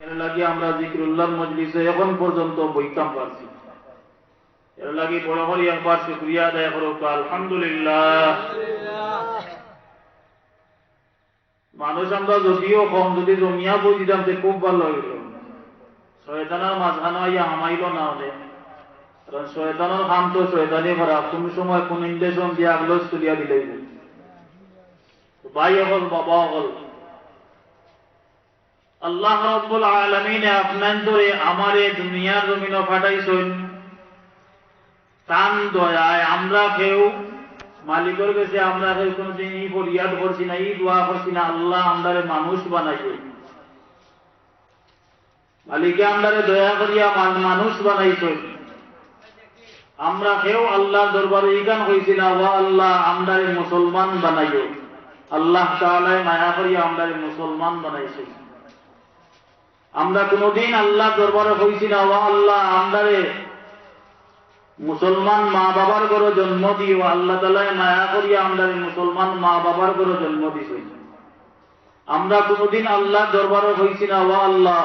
এর লাগি আমরা জিকরুল্লাহ মজলিসে এখন পর্যন্ত বইতাম পারছি। এর লাগি বড় করে একবার শুকরিয়া আদায় করো, আলহামদুলিল্লাহ। মানুষ আমরা যদিও কম, যদি জমিয়া বই দিতাম খুব ভালো হইল। শয়তানের মাঝখানে ইয়া হামাইল না হলে, কারণ শয়তানের কাম তো শয়তানি করা, কোন সময় কোন ইন্ডেশন দিয়ে আগলস তুলিয়া দিলেই ভাই হল বাবা হল। আল্লাহ রাব্বুল আলামিন আপনার ধরে আমারে দুনিয়ার জমিনে পাঠাইছেন, তান দয়ায় আমরা কেউ মালিকের কাছে আমরা কেউ কোনদিন ই ফরিয়াদ করছি না, ই দোয়া করছি না, আল্লাহ আমরারে মানুষ বানাইছে। মালিকে আমরারে দয়া করিয়া মানুষ বানাইছেন। আমরা কেউ আল্লাহর দরবারে এই গান কইছি না, ওয়া আল্লাহ আমরারে মুসলমান বানাইও। আল্লাহ তাআলা মায়া করিয়া আমরারে মুসলমান বানাইছেন। আমরা কোনদিন আল্লাহ দরবারে কইছি না, ওয়া আল্লাহ আমরারে মুসলমান মা বাবার ঘরে জন্ম দিও। আল্লাহ তাআলা মায়া করিয়া আমরারে মুসলমান মা বাবার ঘরে জন্ম দিছেন। আমরা কোনদিন আল্লাহ দরবারে কইছি না, ওয়া আল্লাহ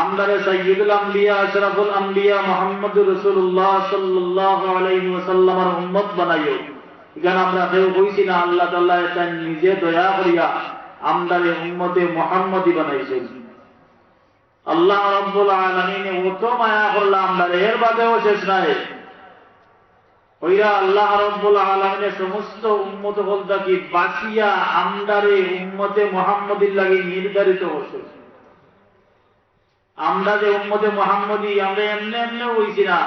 আমরারে সাইয়্যিদুল আম্বিয়া আশরাফুল আম্বিয়া মুহাম্মদুর রাসূলুল্লাহ সাল্লাল্লাহু আলাইহি ওয়াসাল্লামের উম্মত বানাইও। এখানে আমরা কেউ কইছি না, আল্লাহ তাআলা এটা নিজে দয়া করিয়া আমরারে উম্মতে মুহাম্মদী বানাইছেন। আল্লাহ রাব্বুল আলামিন ওত মায়া করলাম আমরা, এর বাদেও শেষ নাই। ওইরা আল্লাহ রাব্বুল আলামিনের সমস্ত উম্মত বলতা কি বাঁচিয়া আমরারে উম্মতে মুহাম্মদীর লাগি নির্ধারিত করছে। আমরা যে উম্মতে মুহাম্মদী, আমরা এমনি এমনি হইছি না।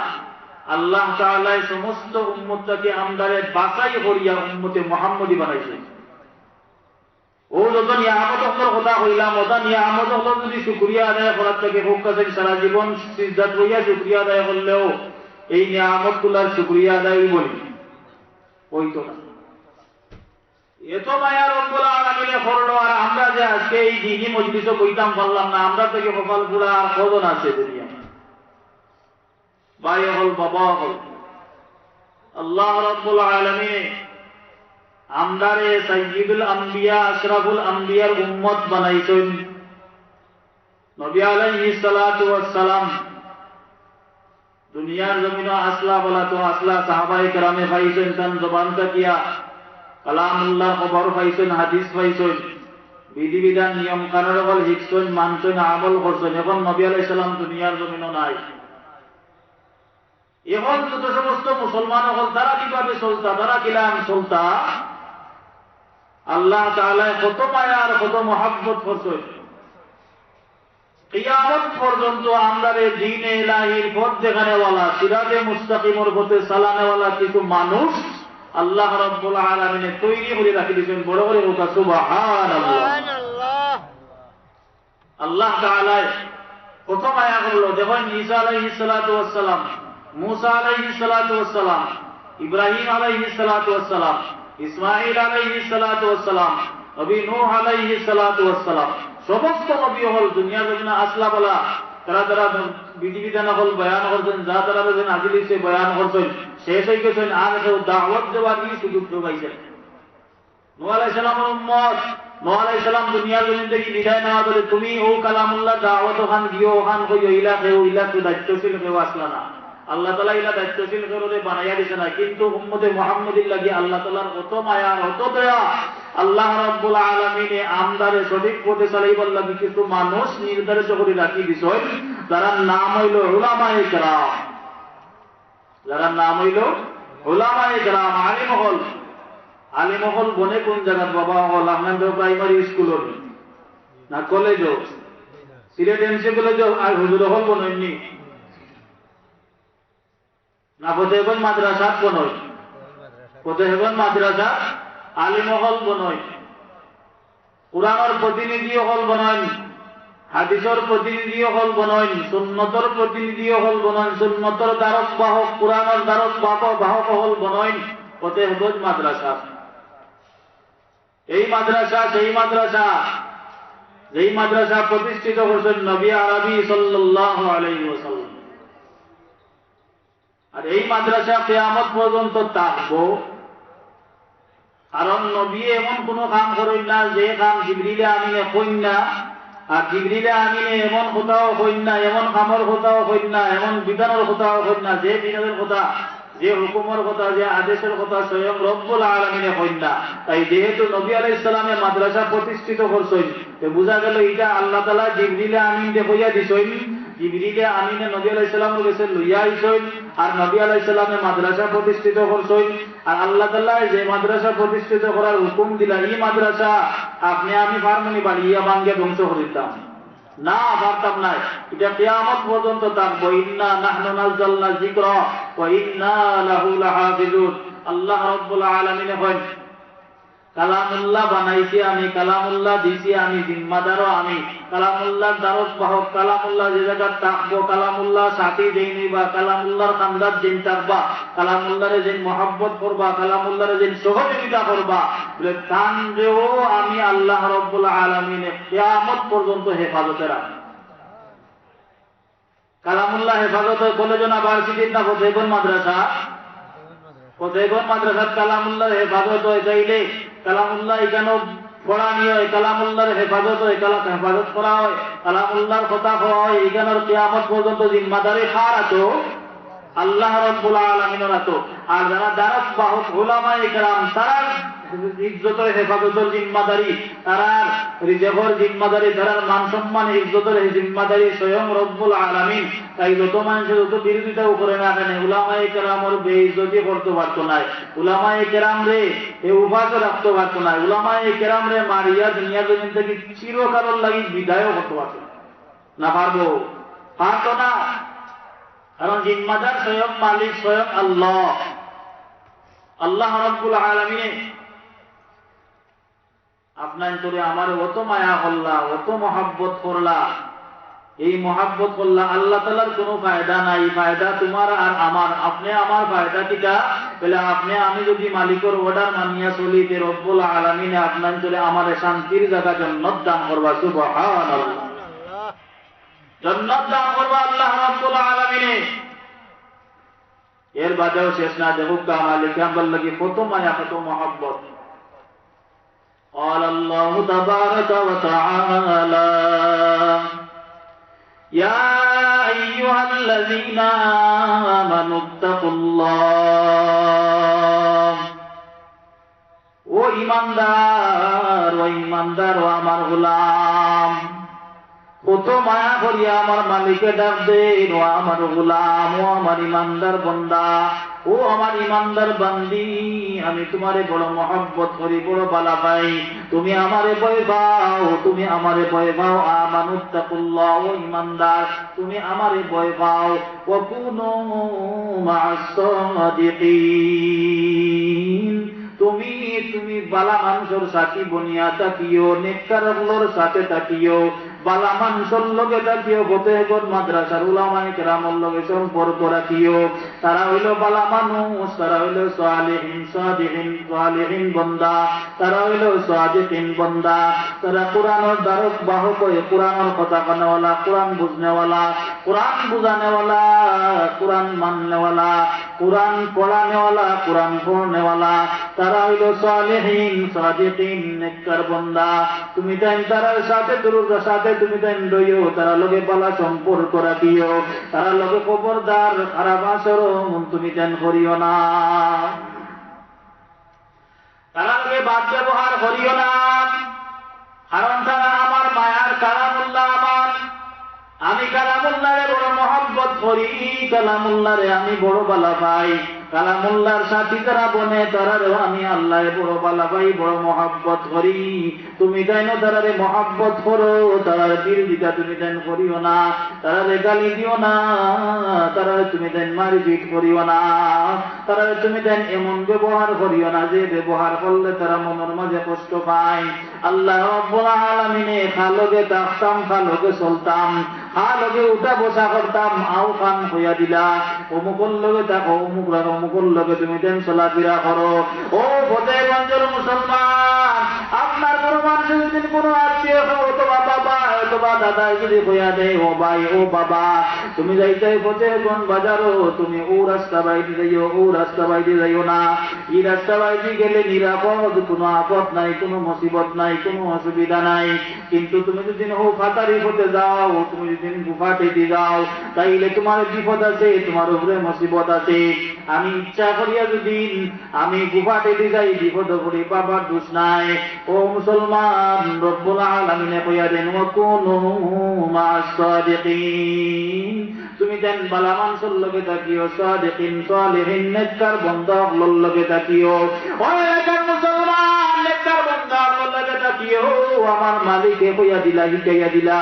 আল্লাহ তাআলা সমস্ত উম্মতকে আমরারে বাছাই করিয়া উম্মতে মুহাম্মদী বানাইছে। ও যত নিয়ামতের কথা কইলাম, ওটা নিয়ামত হলো যদি শুকরিয়া আদায় করার থেকে হোক কাছে সারা জীবন সিজদাত হইয়া শুকরিয়া আদায় করলেও এই নিয়ামত গুলার শুকরিয়া আদায় বলি হইতো না। এত মায়া রব্বুল আলামিনে করলো, আর আমরা যে আজকে এই দিনই মজলিসে বইতাম পারলাম না, আমরা থেকে কপাল পুরা আর কজন আছে দুনিয়া। ভাই হল বাবা হল, আল্লাহ রাব্বুল আলামিন আমরারে সাইয়্যিদুল আম্বিয়া আশরাফুল আম্বিয়ার উম্মত বানাইছেন। নবী আলাইহিস সালাতু ওয়াস সালাম দুনিয়ার জমিনে আসলা বলা তো আসলা সাহাবায়ে কেরামে পাইছেন, তান জবান তাকিয়া কালামুল্লাহ খবর পাইছেন, হাদিস পাইছেন, বিধিবিধান নিয়ম কানুন বল শিখছেন, মানছেন, আমল করছেন। এখন নবী আলাইহিস সালাম দুনিয়ার জমিনে নাই। এখন যত সমস্ত মুসলমান হল তারা কিভাবে চলতা, তারা কিলাম চলতা, আল্লাহ তাআলা কত মায়া আর কত মহব্বত করছেন। কিয়ামত পর্যন্ত আমরারে দ্বীনে ইলাহির পথ দেখানেওয়ালা, সিরাতে মুস্তাকিমের পথে চালানেওয়ালা কিছু মানুষ আল্লাহ রাব্বুল আলামিন তৈরি করে রাখি দিয়েছেন। বড় করে বলতা সুবহানাল্লাহ। আল্লাহ তাআলা কত মায়া করলো। দেখুন ঈসা আলাইহিস সালাতু ওয়াস সালাম, মুসা আলাইহিস সালাতু ওয়াস সালাম, ইব্রাহিম আলাইহিস সালাতু ওয়াস সালাম, ইসমাঈল আলাইহিস সালাতু ওয়াস সালাম, নবী নূহ আলাইহিস সালাতু ওয়াস সালাম, সমস্ত নবী হল দুনিয়ার জন্য আসলা বলা তারা তারা বিধিবিধান হল বয়ান করছেন, যা তারা আজিলি সে বয়ান করছেন, শেষ হয়ে গেছেন। আর কেউ দাওয়াত দেওয়ার কি সুযোগ পাইছেন। নূহ আলাইহিস সালামের উম্মত, নূহ আলাইহিস সালাম দুনিয়ার জমিন থেকে বিদায় নেওয়া বলে তুমি ও কালামুল্লাহ দাওয়াত ওখান গিয়ে ওখান কইও ইলা কেউ ইলা তো দায়িত্বশীল কেউ আসলা না। আল্লাহ তাআলা ইলা দায়িত্বশীল করে বানাইয়া দিছে না, কিন্তু উম্মতে মুহাম্মদীর লাগি আল্লাহ তাআলার কত মায়া কত দয়া। আল্লাহ রাব্বুল আলামিন আমদারে সঠিক পথে চালাইবার লাগি কিছু মানুষ নির্ধারিত করে রাখি দিছেন, যারা নাম হইল উলামায়ে কেরাম। যারা নাম হইল উলামায়ে কেরাম, আলিম হল। আলিম হল বনে কোন জায়গা বাবা হল আহমেদ প্রাইমারি স্কুল না কলেজ, সিলেট এমসি কলেজ আর হুজুর হল বননি না, ফতেহগঞ্জ মাদ্রাসা বনই, ফতেহগঞ্জ মাদ্রাসা আলিম হল বনই, কুরআনের প্রতিনিধি হল বনই, হাদিসের প্রতিনিধি হল বনই, সুন্নতর প্রতিনিধি হল বনই, সুন্নতর দ্বারক বাহক, কুরআনের দ্বারক বাহক হল বনই ফতেহগঞ্জ মাদ্রাসা। এই মাদ্রাসা সেই মাদ্রাসা যেই মাদ্রাসা প্রতিষ্ঠিত করছেন নবী আরবি সাল্লাল্লাহু আলাইহি ওয়াসাল্লাম। আর এই মাদ্রাসা কিয়ামত পর্যন্ত থাকবো, কারণ নবী এমন কোন কাম করেন না যে কাম জিবরিল আমিনে কইন না আর জিবরিলে আমিনে এমন কথাও কইন না, এমন কামর কথাও কইন না, এমন বিধানের কথাও কইন না, যে বিধানের কথা, যে হুকুমের কথা, যে আদেশের কথা স্বয়ং রব্বুল আলামিনে কইন না। তাই যেহেতু নবী আলাইহিস সালামে মাদ্রাসা প্রতিষ্ঠিত করছেন, তো বোঝা গেল এটা আল্লাহ তাআলা জিবরিলে আমিন দিয়ে কইয়া দিছেন। জিবরিলে আমিনে নবী আলাইহিস সালামের কাছে লইয়া আইছেন, আর নবী আলাইহিস সালামে মাদ্রাসা প্রতিষ্ঠিত করছেন। আর আল্লাহ তাআলা যে মাদ্রাসা প্রতিষ্ঠিত করার হুকুম দিলা, এই মাদ্রাসা আপনি আমি ফার্মনি বাড়িয়া ভাঙ্গে ধ্বংস করে দিতাম না, পারতাম না। এটা কিয়ামত পর্যন্ত থাকবো। ইন্না নাহনু নাযালনা যিকরা ওয়া ইন্না লাহু লাহাফিজুন। আল্লাহ রাব্বুল আলামিন কইন, কালামুল্লাহ বানাইছি আমি, কালামুল্লাহ দিছি আমি, জিম্মাদারও আমি। কালামুল্লাহর দ্বারক বাহক, কালামুল্লাহ যে জায়গা থাকবো, কালামুল্লাহ সাথী যেই নিবা, কালামুল্লাহর খান্দার যেন থাকবা, কালামুল্লাহরে যেন মহব্বত করবা, কালামুল্লাহরে যেন সহযোগিতা করবা, বলে তানরেও আমি আল্লাহ রাব্বুল আলামিনে কিয়ামত পর্যন্ত হেফাজতে রাখি। কালামুল্লাহ হেফাজত হয় কলেজ না ভার্সিটির না ফতেগঞ্জ মাদ্রাসা? ফতেগঞ্জ মাদ্রাসার কালামুল্লাহর হেফাজত হয়। চাইলে কালামুল্লাহ এখানেও পড়ানি হয়, কালামুল্লাহর হেফাজত হয়, হেফাজত করা হয়, কালামুল্লাহর কথা কওয়া হয়। এখানের কিয়ামত পর্যন্ত জিম্মাদারি কার আতো? আল্লাহ রাব্বুল আলামিনের আতো। আর যারা দারস বাহক উলামায়ে কেরাম, তারা ইজ্জতের হেফাজতের জিম্মাদারি, তারার রিজেকর জিম্মাদারি, তারার মান সম্মান ইজ্জতের জিম্মাদারি স্বয়ং রব্বুল আলামিন। তাই যত মানুষের যত বিরোধিতাও করে না কেন, উলামায়ে কেরামের বেইজ্জতি করতে পারতো না, উলামায়ে কেরাম রে এ উপাসও রাখতে পারতো না, উলামায়ে কেরাম রে মারিয়া দুনিয়া জমিন থেকে চিরকালের লাগি বিদায়ও করতে পারতো না। পারবো? পারতো না। কারণ জিম্মাদার স্বয়ং মালিক স্বয়ং আল্লাহ। আল্লাহ রাব্বুল আলামিন আপনার তোরে আমার অত মায়া করলা, অত মহাব্বত করলা, এই মহাব্বত করলা, আল্লাহ তাআলার কোনো ফায়দা নাই। ফায়দা তোমার আর আমার। আপনি আমার ফায়দা কিটা? বলে আপনি আমি যদি মালিকের অর্ডার মানিয়া চলি, তে রব্বুল আলামিন আপনার তোরে আমার শান্তির জায়গা জান্নাত দান করবা। সুবহানাল্লাহ। জান্নাত দান করবা আল্লাহ রাব্বুল আলামিন। এর বাদেও শেষ না, দেখুক মালিক আমার লাগি কত মায়া, কত মহাব্বত। قال الله تبارك وتعالى يا أيها الذين آمنوا اتقوا الله ও ইমানদার ও আমার গোলাম, কত মায়া করিয়া আমার মালিকে ডাক দেন, ও আমার গোলাম, ও আমার ইমানদার বান্দা, ও আমার ইমানদার বান্দি, আমি তোমারে বড় মহব্বত করি, বড় ভালো পাই। তুমি আমারে ভয় পাও, তুমি আমারে ভয় পাও। আমানুত্তাকুল্লাহ, ও ইমানদার তুমি আমারে ভয় পাও। ওয়া কুনু মা'আস সাদিকিন, তুমি বালা মানুষের সাথী বনিয়া থাকিও, নেককারগুলোর সাথে থাকিও, বালা মানুষের লগে থাকিও, ফতেহগঞ্জ মাদ্রাসার উলামায়ে কেরামের লগে সম্পর্ক রাখিও। তারা হইল বালা মানুষ, তারা হইল সালিহিন, সালিহিন বান্দা, তারা হইল সাদিকিন বান্দা। তারা কোরআনের দ্বারক বাহক হয়ে কোরআনের কথা কানেওয়ালা, কোরআন বুঝনেওয়ালা, কোরআন বুঝানেওয়ালা, কোরআন মাননেওয়ালা, কোরআন পড়ানেওয়ালা, কোরআন পড়নেওয়ালা। তারা হইল সালিহিন, সাদিকিন, নেককার বান্দা। তুমি তাই তারার সাথে দুরুদের সাথে তুমি তাই রইও, তারা লগে পালা সম্পর্ক রাখিও, তারা লগে খবরদার খারাপ আচরণ তুমি তেন করিও না, তারা লগে বাদ ব্যবহার করিও না। কারণ তারা আমার মায়ার কালামুল্লাহ আমার, আমি কালামুল্লাহরে বড় মহব্বত করি, কালামুল্লাহরে আমি বড় ভালো পাই। কালামুল্লাহর সাথী যারা বনে তারারেও আমি আল্লাহরে বড় ভালো পাই, বড় মহব্বত করি। তুমি তাইন তারারে মহব্বত করো, তারার বিরোধিতা তুমি তাইন করিও না, তারারে গালি দিও না, তারারে তুমি তাইন মারপিট করিও না, তারারে তুমি তাইন এমন ব্যবহার করিও না যে ব্যবহার করলে তারা মনের মাঝে কষ্ট পায়। আল্লাহ রাব্বুল আলামিনে খালগে থাকতাম, খালগে চলতাম, খালগে উঠা বসা করতাম, আও কান হইয়া দিলা, অমুকর লগে থাকো, অমুকর লগে তুমি তেন চলাফেরা করো। ও ফতেগঞ্জের মুসলমান, আপনার কোনো মানুষের যদি কোনো আত্মীয় অথবা বাবা অথবা দাদাই যদি কইয়া দেয় ও ভাই ও বাবা তুমি যাইতে ফতেগঞ্জ বাজারও তুমি ও রাস্তা বাইতে যাইও ও রাস্তা বাইতে যাইও না এই রাস্তা বাইতে গেলে নিরাপদ কোনো আপদ নাই কোনো মুসিবত নাই কোনো অসুবিধা নাই কিন্তু তুমি যদি ও ফাতারি হতে যাও তুমি যদি গুফাটিতে যাও তাইলে তোমার বিপদ আছে তোমার উপরে মুসিবত আছে আমি ইচ্ছা করিয়া যদি আমি গুফাটিতে যাই বিপদ করে বাবার দোষ নাই ও মুসলমান রব্বুল আলামিনে কইয়া দেন ওয়া কুনু মা'আস সাদিকিন তুমি দেন বালা মানুষের লগে থাকিও সাদিকিন সালিহিন নেককার বান্দার লগে থাকিও ও এলাকার মুসলমান নেককার বান্দার লগে থাকিও আমার মালিকে কইয়া দিলা হিকাইয়া দিলা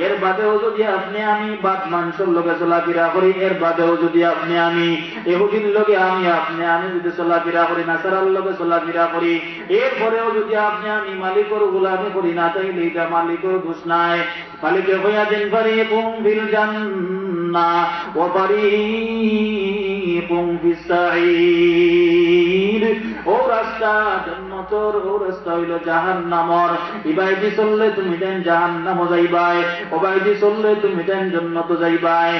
এর বাদেও যদি আপনি আমি বাদ মানুষের লগে চলাফেরা করি এর বাদেও যদি আপনি আমি ইহুদির লগে আপনি যদি চলাফেরা করি নাসারার লগে চলাফেরা করি এরপরেও যদি আপনি আমি মালিকের গোলামি করি না তাইলে এটা মালিকের দোষ নাই মালিকে কইয়া দেন ফারিকুম ফিল জান্নাহ ওয়া ফারিকুম ফিস সাঈর ও রাস্তা জান্নাতের ও রাস্তা হইলো জাহান্নামের ইবাইদি চললে তুমি দেন জাহান্নাম যাইবাই ওবাইদি চললে তুমি দেন জান্নাত যাইবাই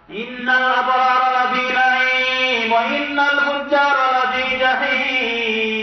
ইন্নাল আবরারা লাফি নাঈম ওয়া ইন্নাল ফুজ্জারা লাফি জাহিম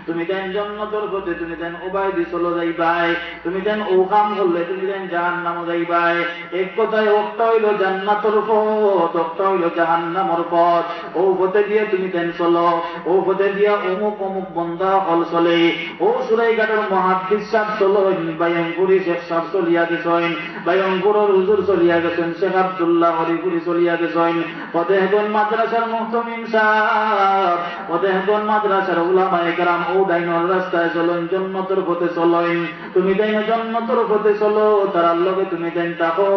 তুমি দেন জান্নাতের পথে তুমি দেন ওবাইদি চলে যাইবাই তুমি দেন ও কাম করলে তুমি দেন জাহান্নাম যাইবাই এক কথায় একটা হইলো জান্নাতের পথ একটা হইলো জাহান্নামের পথ ও পথে দিয়ে তুমি দেন চলো ও পথে দিয়া অমুক অমুক বান্দা হল চলে ও সুরাইঘাটের মুহাদ্দিস সাহেব চলো বায়ানপুরি শেখ সাহেব চলিয়া গেছেন বায়ানপুরের হুজুর চলিয়া গেছেন শেখ আব্দুল্লাহ হরিপুরি চলিয়া গেছেন ফতেহগঞ্জ মাদ্রাসার মুহতামিম সাহেব ফতেহগঞ্জ মাদ্রাসার উলামায়ে কেরাম ও ডাইনর রাস্তায় চলেন জান্নাতের পথে চলেন তুমি দেন জান্নাতের পথে চলো তারার লগে তুমি দেন থাকো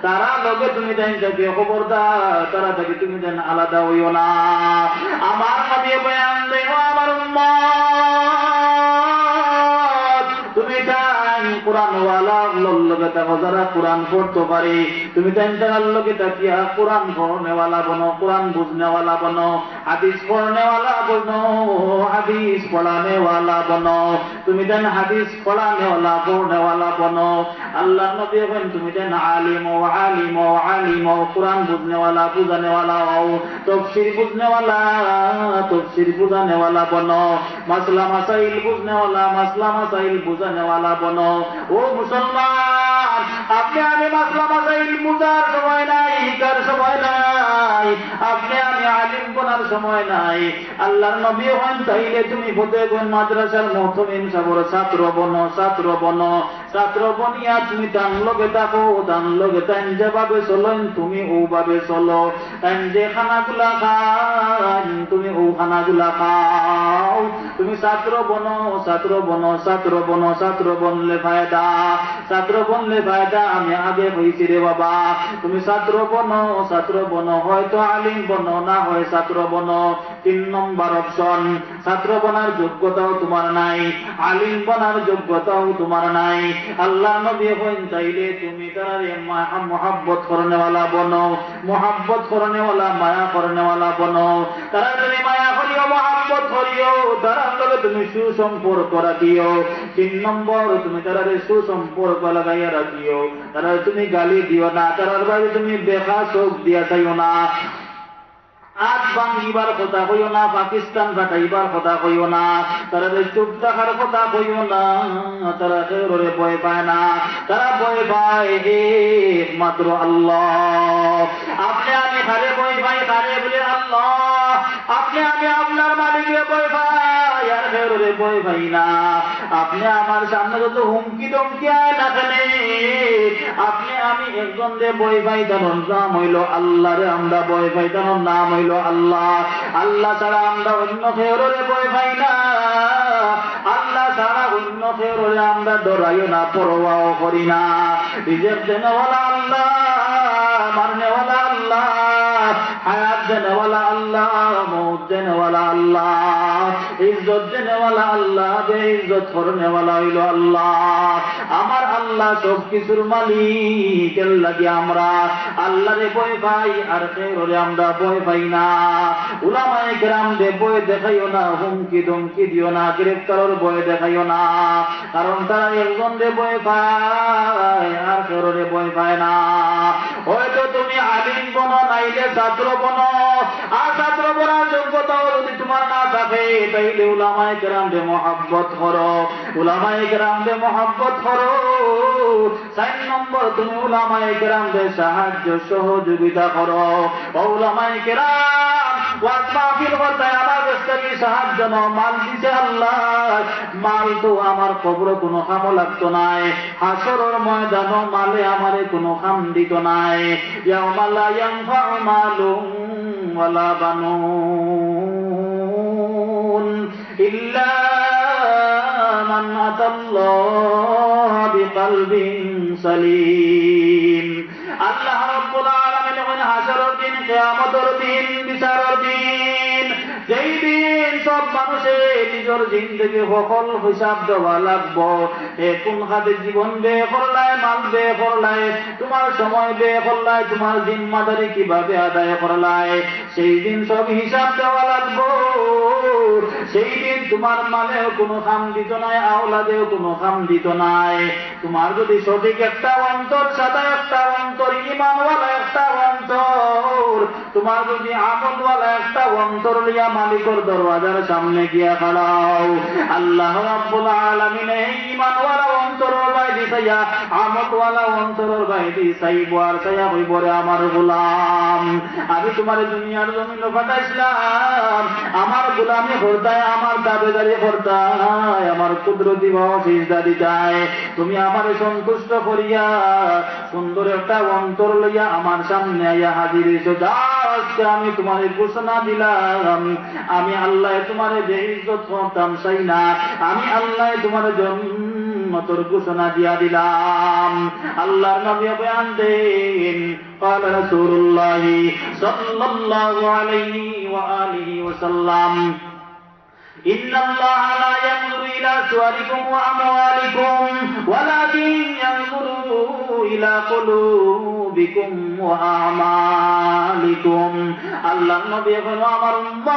তারা লগে তুমি দেন যাবে খবরদার তারা থেকে তুমি দেন আলাদা হইও না আমার নবী বয়ান দেন আমার উম্মত তুমি দেন কোরআন ওয়ালা লগে থাকো যারা কোরআন পড়তে পারে তুমি দেন তারার লগে থাকিয়া কোরআন পড়নে ওয়ালা বনো কোরআন বুঝনে ওয়ালা বনো হাদিস পড়নে ওয়ালা বনো হাদিস পড়ানে ওয়ালা বনো তুমি দেন হাদিস পড়ানে ওয়ালা পড়নে ওয়ালা বনো আল্লাহ নবী বলেন তুমি দেন আলিম ও আলিম ও আলিম ও কোরআন বুঝনে ওয়ালা বুঝানে ওয়ালা হও তাফসীর বুঝনে ওয়ালা তাফসীর বুঝানে ওয়ালা বনো মাসলা মাসাইল বুঝনে ওয়ালা মাসলা মাসাইল বুঝানে ওয়ালা বনো ও মুসলমান আপনি আমি মাসলা মাসাইল বুঝার সময় নাই হিকার সময় নাই আপনি আমি আলিম বনার সময় নাই আল্লাহর নবী হন তাইলে তুমি ফতেগঞ্জ মাদ্রাসার মুহতামিম সাহেবের ছাত্র বনিয়া তুমি তান লগে থাকো তান লগে তান যেভাবে চলেন তুমি ওভাবে চলো তান যে খানাগুলা খান তুমি ও খানাগুলা খাও তুমি ছাত্র বনলে ফায়দা আমি আগে হইছি রে বাবা তুমি ছাত্র বনো হয়তো আলিম বনো না হয় ছাত্র বনো 3 নম্বর অপশন ছাত্র বনার যোগ্যতাও তোমার নাই আলিম বনার যোগ্যতাও তোমার নাই আল্লাহ নবী কইন তাইলে তুমি তারে মোহাব্বত করনে वाला বনো মোহাব্বত করনে वाला মায়া করনে वाला বনো তারা তুমি মায়া করিও মোহাব্বত করিও তার লগে তুমি সুসম্পর্ক রাখিও 3 নম্বর তুমি তারে সুসম্পর্ক লাগাইয়া রাখিও তারা তুমি গালি দিও না তার বাইরে তুমি বেখা চোখ দিয়া চাইও না আজ ভাঙিবার কথা কইও না পাকিস্তান ফাটাইবার কথা কইও না তারা চুপ থাকার কথা কইও না তারা কেউরে ভয় পায় না তারা ভয় পায় একমাত্র আল্লাহ আপনি আমি কারে ভয় পাই কারে বলে আল্লাহ আপনি আমি আপনার মালিককে ভয় পাই আর কেউরে ভয় পাই না আপনি আমার সামনে যত হুমকি ধমকি আয় না কেন আপনি আমি একজন রে ভয় পাই তার নাম হইল আল্লাহ রে আমরা ভয় পাই তার নাম হইল আল্লাহ আল্লাহ ছাড়া আমরা অন্য কেউরে ভয় পাই না আল্লাহ ছাড়া অন্য কেউরে আমরা ডরাইও না পরোয়াও করি না রিজেক্ট দেনওয়ালা আল্লাহ মারনেওয়ালা আল্লাহ হায়াত দেনেওয়ালা আল্লাহ, মৌত দেনেওয়ালা আল্লাহ, ইজ্জত দেনেওয়ালা আল্লাহ, বেইজ্জত করনেওয়ালা হইল আল্লাহ। আমার আল্লাহ সব কিছুর মালিক। এর লাগি আমরা আল্লাহরে ভয় পাই আর কেউরে আমরা ভয় পাই না। উলামায়ে কেরামদের ভয় দেখাইও না, হুমকি ধমকি দিও না, গ্রেফতারের ভয় দেখাইও না, কারণ তারা একজনরে ভয় পায় আর কেউরে ভয় পায় না। হয়তো তুমি আলিম বনো, নাইলে ছাত্র বনো, আর ছাত্র বনার যোগ্যতাও যদি তোমার না থাকে, তাইলে উলামায়ে কেরামদের মহব্বত করো, উলামায়ে কেরামদের মহব্বত করো। 4 নম্বর, তুমি উলামায়ে কেরামদের সাহায্য সহযোগিতা করো। উলামায়ে কেরাম ওয়াজ মাহফিল করতে আমার কাছ থেকে সাহায্য নাও, মাল দিছে আল্লাহ, মাল তো আমার কবরে কোনো কামও লাগতো নাই, হাসরের ময়দানও মালে আমারে কোনো কাম দিত নাই। ইয়াউমা লা ইয়ানফাউ মালুন ওয়ালা বানুন ইল্লা মান আতাল্লাহ বিকলবিন সালিম। আল্লাহ রাব্বুল আলামিন যখন হাসরের দিন, কিয়ামতের দিন, বিচারের দিন, যেই দিন সব মানুষের নিজের জিন্দগি সকল হিসাব দেওয়া লাগবো। কোন খাতে জীবন ব্যয় করলাই, মাল ব্যয় করলাই, তোমার সময় ব্যয় করলাই, তোমার জিম্মাদারি কিভাবে আদায় করলাই, সেই দিন সব হিসাব দেওয়া লাগবো। সেই দিন তোমার মালেও কোনো কাম দিত নাই, আওলাদেও কোনো কাম দিত নাই। তোমার যদি সঠিক একটা অন্তর, সাদা একটা অন্তর, ঈমানওয়ালা একটা অন্তর, তোমার যদি আমলওয়ালা একটা অন্তর লিয়া মালিকের দরওয়াজার সামনে গিয়া খাড়াও, আল্লাহ রাব্বুল আলামিন এই ঈমানওয়ালা অন্তরের বাইরে চাইয়া আমলওয়ালা অন্তরের বাইরে চাইব আর চাইয়া হইব, রে আমার গোলাম, আমি তোমার দুনিয়ার জমিন পাঠাইছিলাম আমার গোলামি করতায়, আমার দাবেদারি করতায়, আমার কুদরতি ভাব সিজদা দিতায়, তুমি আমারে সন্তুষ্ট করিয়া সুন্দর একটা অন্তর লইয়া আমার সামনে আইয়া হাজির হইছো। আজকে আমি তোমার ঘোষণা দিলাম, আমি আল্লাহ তোমার বেইজ্জত করতাম চাই না, আমি আল্লাহ তোমার জন্নতের ঘোষণা দিয়া দিলাম। আল্লাহর নবী বয়ান দেন, قال رسول الله صلى الله عليه وآله وسلم إن الله لا ينظر إلى صوركم وأموالكم ولكن ينظر إلى قلوبكم وأعمالكم। আল্লাহর নবী বলেন, আমার উম্মত,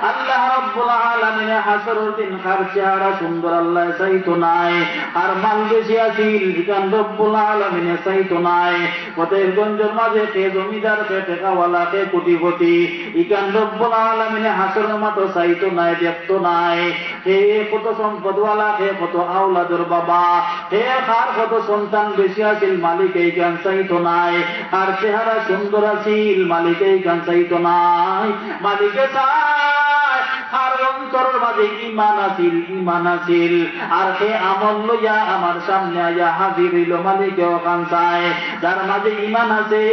আল্লাহ রাব্বুল আলামিন হাসরের দিন কার চেহারা সুন্দর আল্লাহ চাইতো নাই, আর মাল বেশি আছিল ইকান রব্বুল আলামিন চাইতো নাই। পথের গঞ্জের মাঝে কে জমিদার, কে টাকাওয়ালা, কে কোটিপতি, ইকান রব্বুল আলামিন হাসরের মাঠে চাইতো নাই, দেখতো নাই। কে কত সম্পদওয়ালা, কে কত আওলাদের বাবা, কে কার কত সন্তান বেশি আছিল, মালিক এই গান চাইতো নাই। আর চেহারা সুন্দর আছিল, মালিক এই গান চাইতো নাই। মালিকে চায় আর অন্তরের মাঝে ঈমান আছিল, ঈমান আছিল, আর সে আমল লইয়া আমার সামনে আইয়া হাজির হইল, মালিকেও গান চায়। যার মাঝে ঈমান আছে,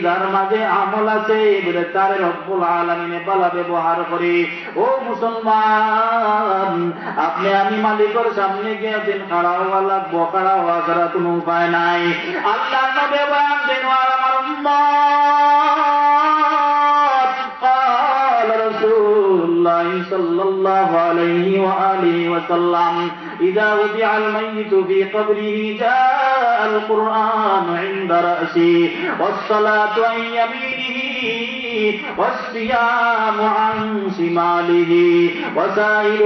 যার মাঝে আমল আছে, বলে তার রব্বুল আলামিনে ভালো ব্যবহার করে। ও মুসলমান, আপনি আমি মালিকের সামনে গিয়ে দিন খাড়া হওয়া লাগবো, খাড়া হওয়া ছাড়া কোনো উপায় নাই। আল্লাহ নবী বয়ান দেন, আমার উম্মত, قال رسول الله صلى الله عليه وآله وسلم إذا وضع الميت في قبره جاء القرآن عند رأسه والصلاة عن يمينه والصيام عن شماله وسائر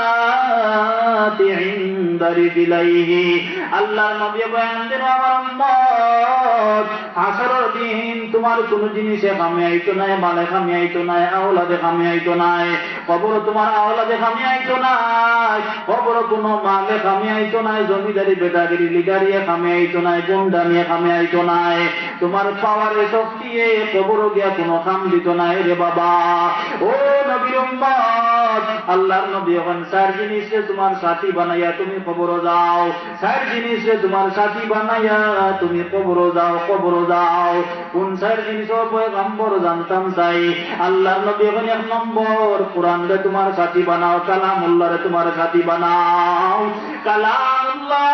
الحسنات عند رجليه। আল্লাহ নবী বয়ান দেন, আমার উম্মত, হাসরের দিন তোমার কোন জিনিসে কামে আইতো নাই, মালে কামে আইতো নাই, আওলাদে কামে আইতো নাই, কবর তোমার আওলাদে কামে আইতো নাই, কবর কোনো মালে কামে আইতো নাই, জমিদারি বেদাগিরি লিডারিয়ে কামে আইতো নাই, গুন্ডামিয়ে কামে আইতো নাই, তোমার পাওয়ারে শক্তিয়ে কবর গিয়া কোনো কাম দিত নাই রে বাবা। ও নবীর উম্মত, আল্লাহর নবী এখন 4 জিনিসে তোমার সাথী বানাইয়া তুমি কবর যাও, 4 জিনিসে তোমার সাথী বানাইয়া তুমি কবর যাও, কবর যাও। কোন 4 জিনিস পয়গম্বর জানতাম চাই। আল্লাহর নবী এখন 1 নম্বর, কোরআনকে তোমার সাথী বানাও, কালামুল্লাহরে তোমার সাথী বানাও। কালামুল্লাহ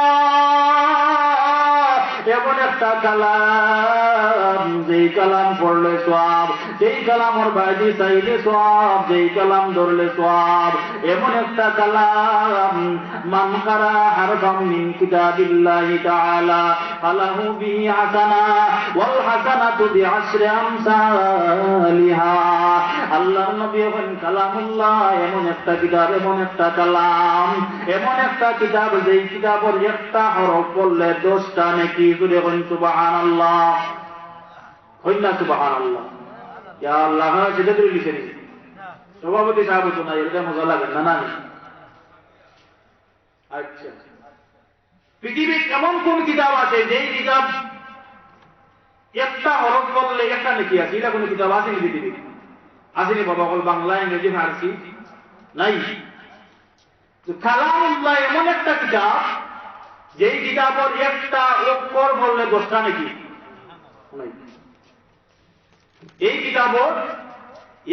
এমন একটা একটা কালাম, যেই কালাম পড়লে সওয়াব, যেই কালামর বাইরে চাইলে সওয়াব, যেই কালাম ধরলে সওয়াব, এমন একটা কালাম। মান কারা হারফাম মিন কিতাবিল্লাহি তাআলা ফালাহু বিহি হাসানা ওয়াল হাসানাতু বিআশরি আমসালিহা। আল্লাহর নবী বলেন কালামুল্লাহ এমন একটা কিতাব, এমন একটা কালাম, এমন একটা কিতাব যেই কিতাবের একটা হরফ পড়লে 10টা নেকি। জুড়ে বলেন সুবহানাল্লাহ, হইল না সুবহানাল্লাহ? ইয়া আল্লাহ, সেটা তুই লিখে নিস। সভাপতি সাহেব তো না, এটা মজা লাগে না? না, আচ্ছা, পৃথিবীর এমন কোন কিতাব আছে যেই কিতাব একটা হরফ পড়লে একটা নেকি আছে? এটা কোন কিতাব আছে পৃথিবীর? আসেনি বাবা? বল বাংলা, ইংরেজি, ফার্সি নাই। কালামুল্লাহ এমন একটা কিতাব যেই কিতাবের একটা অক্ষর বললে 10টা নাকি নাই। এই কিতাবের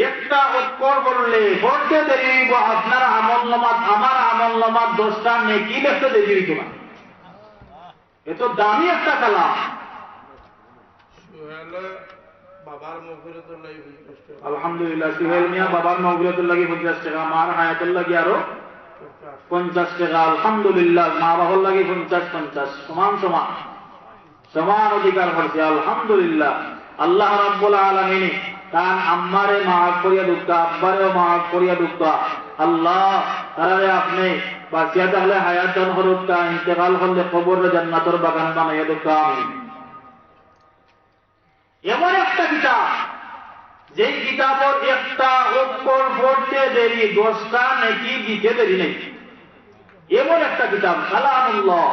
একটা অক্ষর বললে পড়তে দেরি হইব আপনার আমলনামাত, আমার আমলনামাত 10টা নেকি লিখতে দেরি হইব না। এত দামি একটা কালাম। আলহামদুলিল্লাহ, সুহেল মিয়া বাবার মাগফিরাতুর লাগি 50 টাকা, মার হায়াতুর লাগি আরো 50 টাকা। আলহামদুলিল্লাহ, মা বাবার লাগি 50-50 সমান সমান সমান অধিকার করছে। আলহামদুলিল্লাহ। আল্লাহ রাব্বুল আলামিন কান আম্মারে মাফ করিয়া দুঃখা, আব্বারেও মাফ করিয়া দুঃখা। আল্লাহ তারারে আপনি বাঁচিয়া থাকলে হায়াত দান করুকা, ইন্তেকাল করলে কবরে জান্নাতের বাগান বানাইয়া দুঃখা। আমিন। এমন একটা কিতাব যেই কিতাবের একটা অক্ষর পড়তে দেরি 10টা নেকি দিতে দেরি নেই। এমন একটা কিতাব কালামুল্লাহ।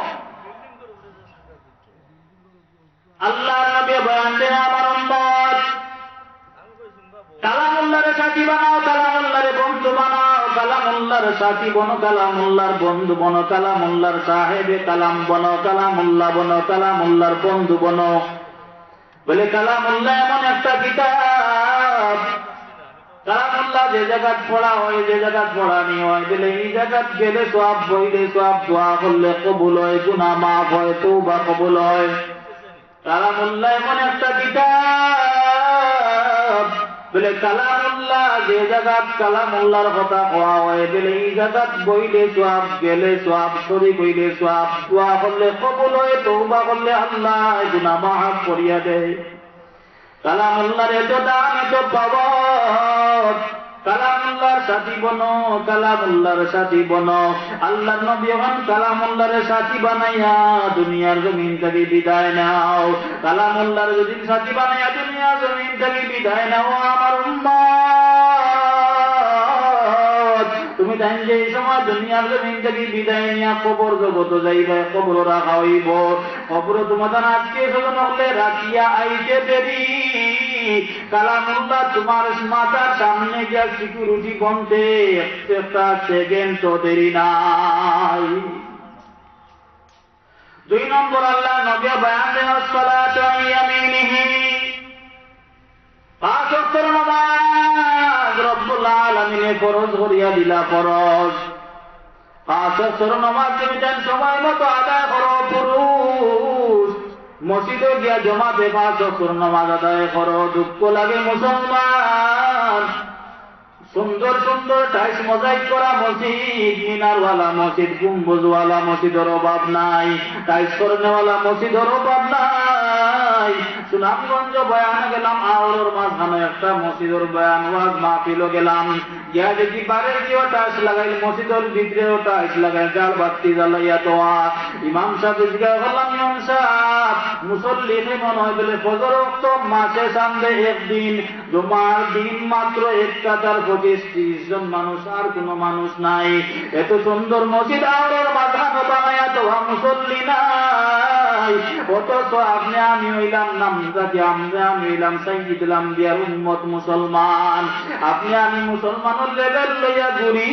আল্লাহর নবী বয়ান দেন আমার উম্মত, কালামুল্লাহর সাথী বানাও, কালামুল্লাহর বন্ধু বানাও, কালামুল্লাহর সাথী বনো, কালামুল্লাহর বন্ধু বনো, কালামুল্লাহর সাহেবে কালাম বনো, কালামুল্লাহ বনো, কালামুল্লাহর বন্ধু বনো। বলে কালামুল্লাহ এমন একটা কিতাব, কালামুল্লাহ যে জায়গাত পড়া হয়, যে জায়গাত পড়ানি হয়, বলে এই জায়গাত গেলে সওয়াব, বইলে সওয়াব, দোয়া করলে কবুল হয়, গুনাহ মাফ হয়, তওবা কবুল হয়। কালামুল্লাহ এমন একটা কিতাব, বলে কালামুল্লাহ যে জায়গাত কালামুল্লাহর কথা কোয়া হয়, বলে এই জায়গাত বইলে সওয়াব, গেলে সওয়াব, শরীক হইলে সওয়াব, দোয়া করলে কবুল হয়, তওবা করলে আল্লাহ গুনাহ মাফ করিয়া দেয়। কালামুল্লাহর এত দাম, এত পাওয়ার। কালামুল্লাহর সাথী বনো, কালামুল্লাহর সাথী বনো। আল্লাহর নবী হন কালামুল্লাহর সাথী বানাইয়া দুনিয়ার জমিন থেকে বিদায় নাও। কালামুল্লাহর যদি সাথী বানাইয়া দুনিয়ার জমিন থেকে বিদায় নাও আমার উম্মত, তুমি তাই যে সময় দুনিয়ার জমিন থেকে বিদায় নিয়া কবর জগত যাইবে, কবর রাখা হইব। কবর তোমাদের আত্মীয় স্বজন হলে রাখিয়া আইতে দেরি। কালামুল্লাহ তোমার মাথার সামনে গিয়া সিকিউরিটি বনতে একটা সেকেন্ড তো দেরি নাই। 2 নম্বর আল্লাহ নবী বয়ান দেন সালাতু ইয়ামিনিহি, 5 ওয়াক্তের নামাজ রব্বুল আলামিন ফরজ করিয়া দিলা। ফরজ 5 ওয়াক্তের নামাজ তুমি যেন সময় মতো আদায় করো। পুরুষ মসজিদে গিয়া জমাতে 5 ওয়াক্তের নামাজ আদায় করো। দুঃখ লাগে মুসলমান, সুন্দর সুন্দর টাইস মোজাইক করা মসজিদ, মিনারওয়ালা মসজিদ, গুম্বুজওয়ালা মসজিদের অভাব নাই, টাইস করনেওয়ালা মসজিদের অভাব নাই। সুনামগঞ্জ বয়ানে গেলাম, আওয়ার মাঝখানে একটা মসজিদের বয়ান ওয়াজ মাহফিলও গেলাম, গিয়া দেখি বারে দিও টাইস লাগাইল, মসজিদের ভিতরেও টাইস লাগাই, জাল বাতি জ্বালাইয়া তো ইমাম সাহেব জিজ্ঞাসা করলাম, ইমাম সাহেব মুসল্লি মনে হয় বলে ফজর ওয়াক্ত মাসে সামনে একদিন, জুমার দিন মাত্র 1 কাতার 25-30 জন মানুষ, আর কোন মানুষ নাই। এত সুন্দর মসজিদ আওয়ার মাঝখানে বানাইয়া তো মুসল্লি নাই। অথচ আপনি আমি হইলাম নামজাদি, আমি হইলাম সাইয়্যিদুল আম্বিয়ার উম্মত মুসলমান। আপনি আমি মুসলমানের লেভেল লইয়া ঘুরি,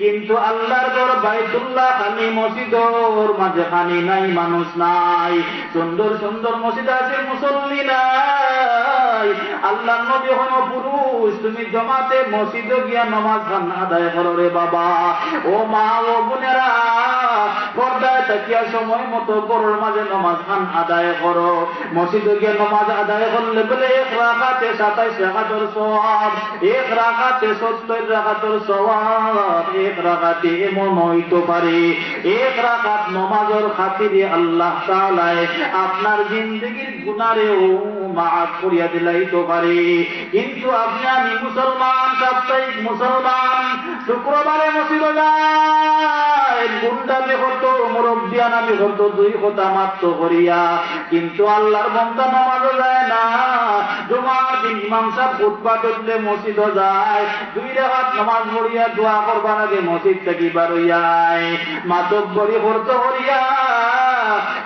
কিন্তু আল্লাহর ঘর বাইতুল্লাহ খালি মসজিদর মাঝে খানি নাই, মানুষ নাই। সুন্দর সুন্দর মসজিদ আছে, মুসল্লি নাই। আল্লাহর নবী হন পুরুষ, তুমি জমাতে মসজিদে গিয়া নামাজ আদায় করো রে বাবা। ও মা, ও বোনেরা, পর্দায় থাকিয়া সময় মতো ঘরের মাঝে নামাজ খান আদায় করো। মসজিদে গিয়ে নামাজ আদায় করলে বলে 1 রাকাতে 27 রাকাতের সওয়াব, 1 রাকাতে 70 রাকাতের সওয়াব, 1 রাকাতে এমন হইতে পারে 1 রাকাত নামাজের খাতিরে আল্লাহ তাআলা আপনার জিন্দেগীর গুনাহও মাফ করিয়া দিলাইতে পারে। কিন্তু আপনি আমি মুসলমান, সাপ্তাহিক মুসলমান, শুক্রবারে মসজিদে যায়, গুন্ডামি হতো, মুরব্বিয়ানামি হতো, 2 কথা মাত্র করিয়া, কিন্তু আল্লাহর বান্দা নামাজে যায় না। জুমার দিন ইমাম সাহেব খুতবা দিলে মসজিদে যায়, 2 রাকাত নামাজ পড়িয়া দোয়া করবার আগে মসজিদ থেকে বার হইয়া মাতব্বরি করতে করিয়া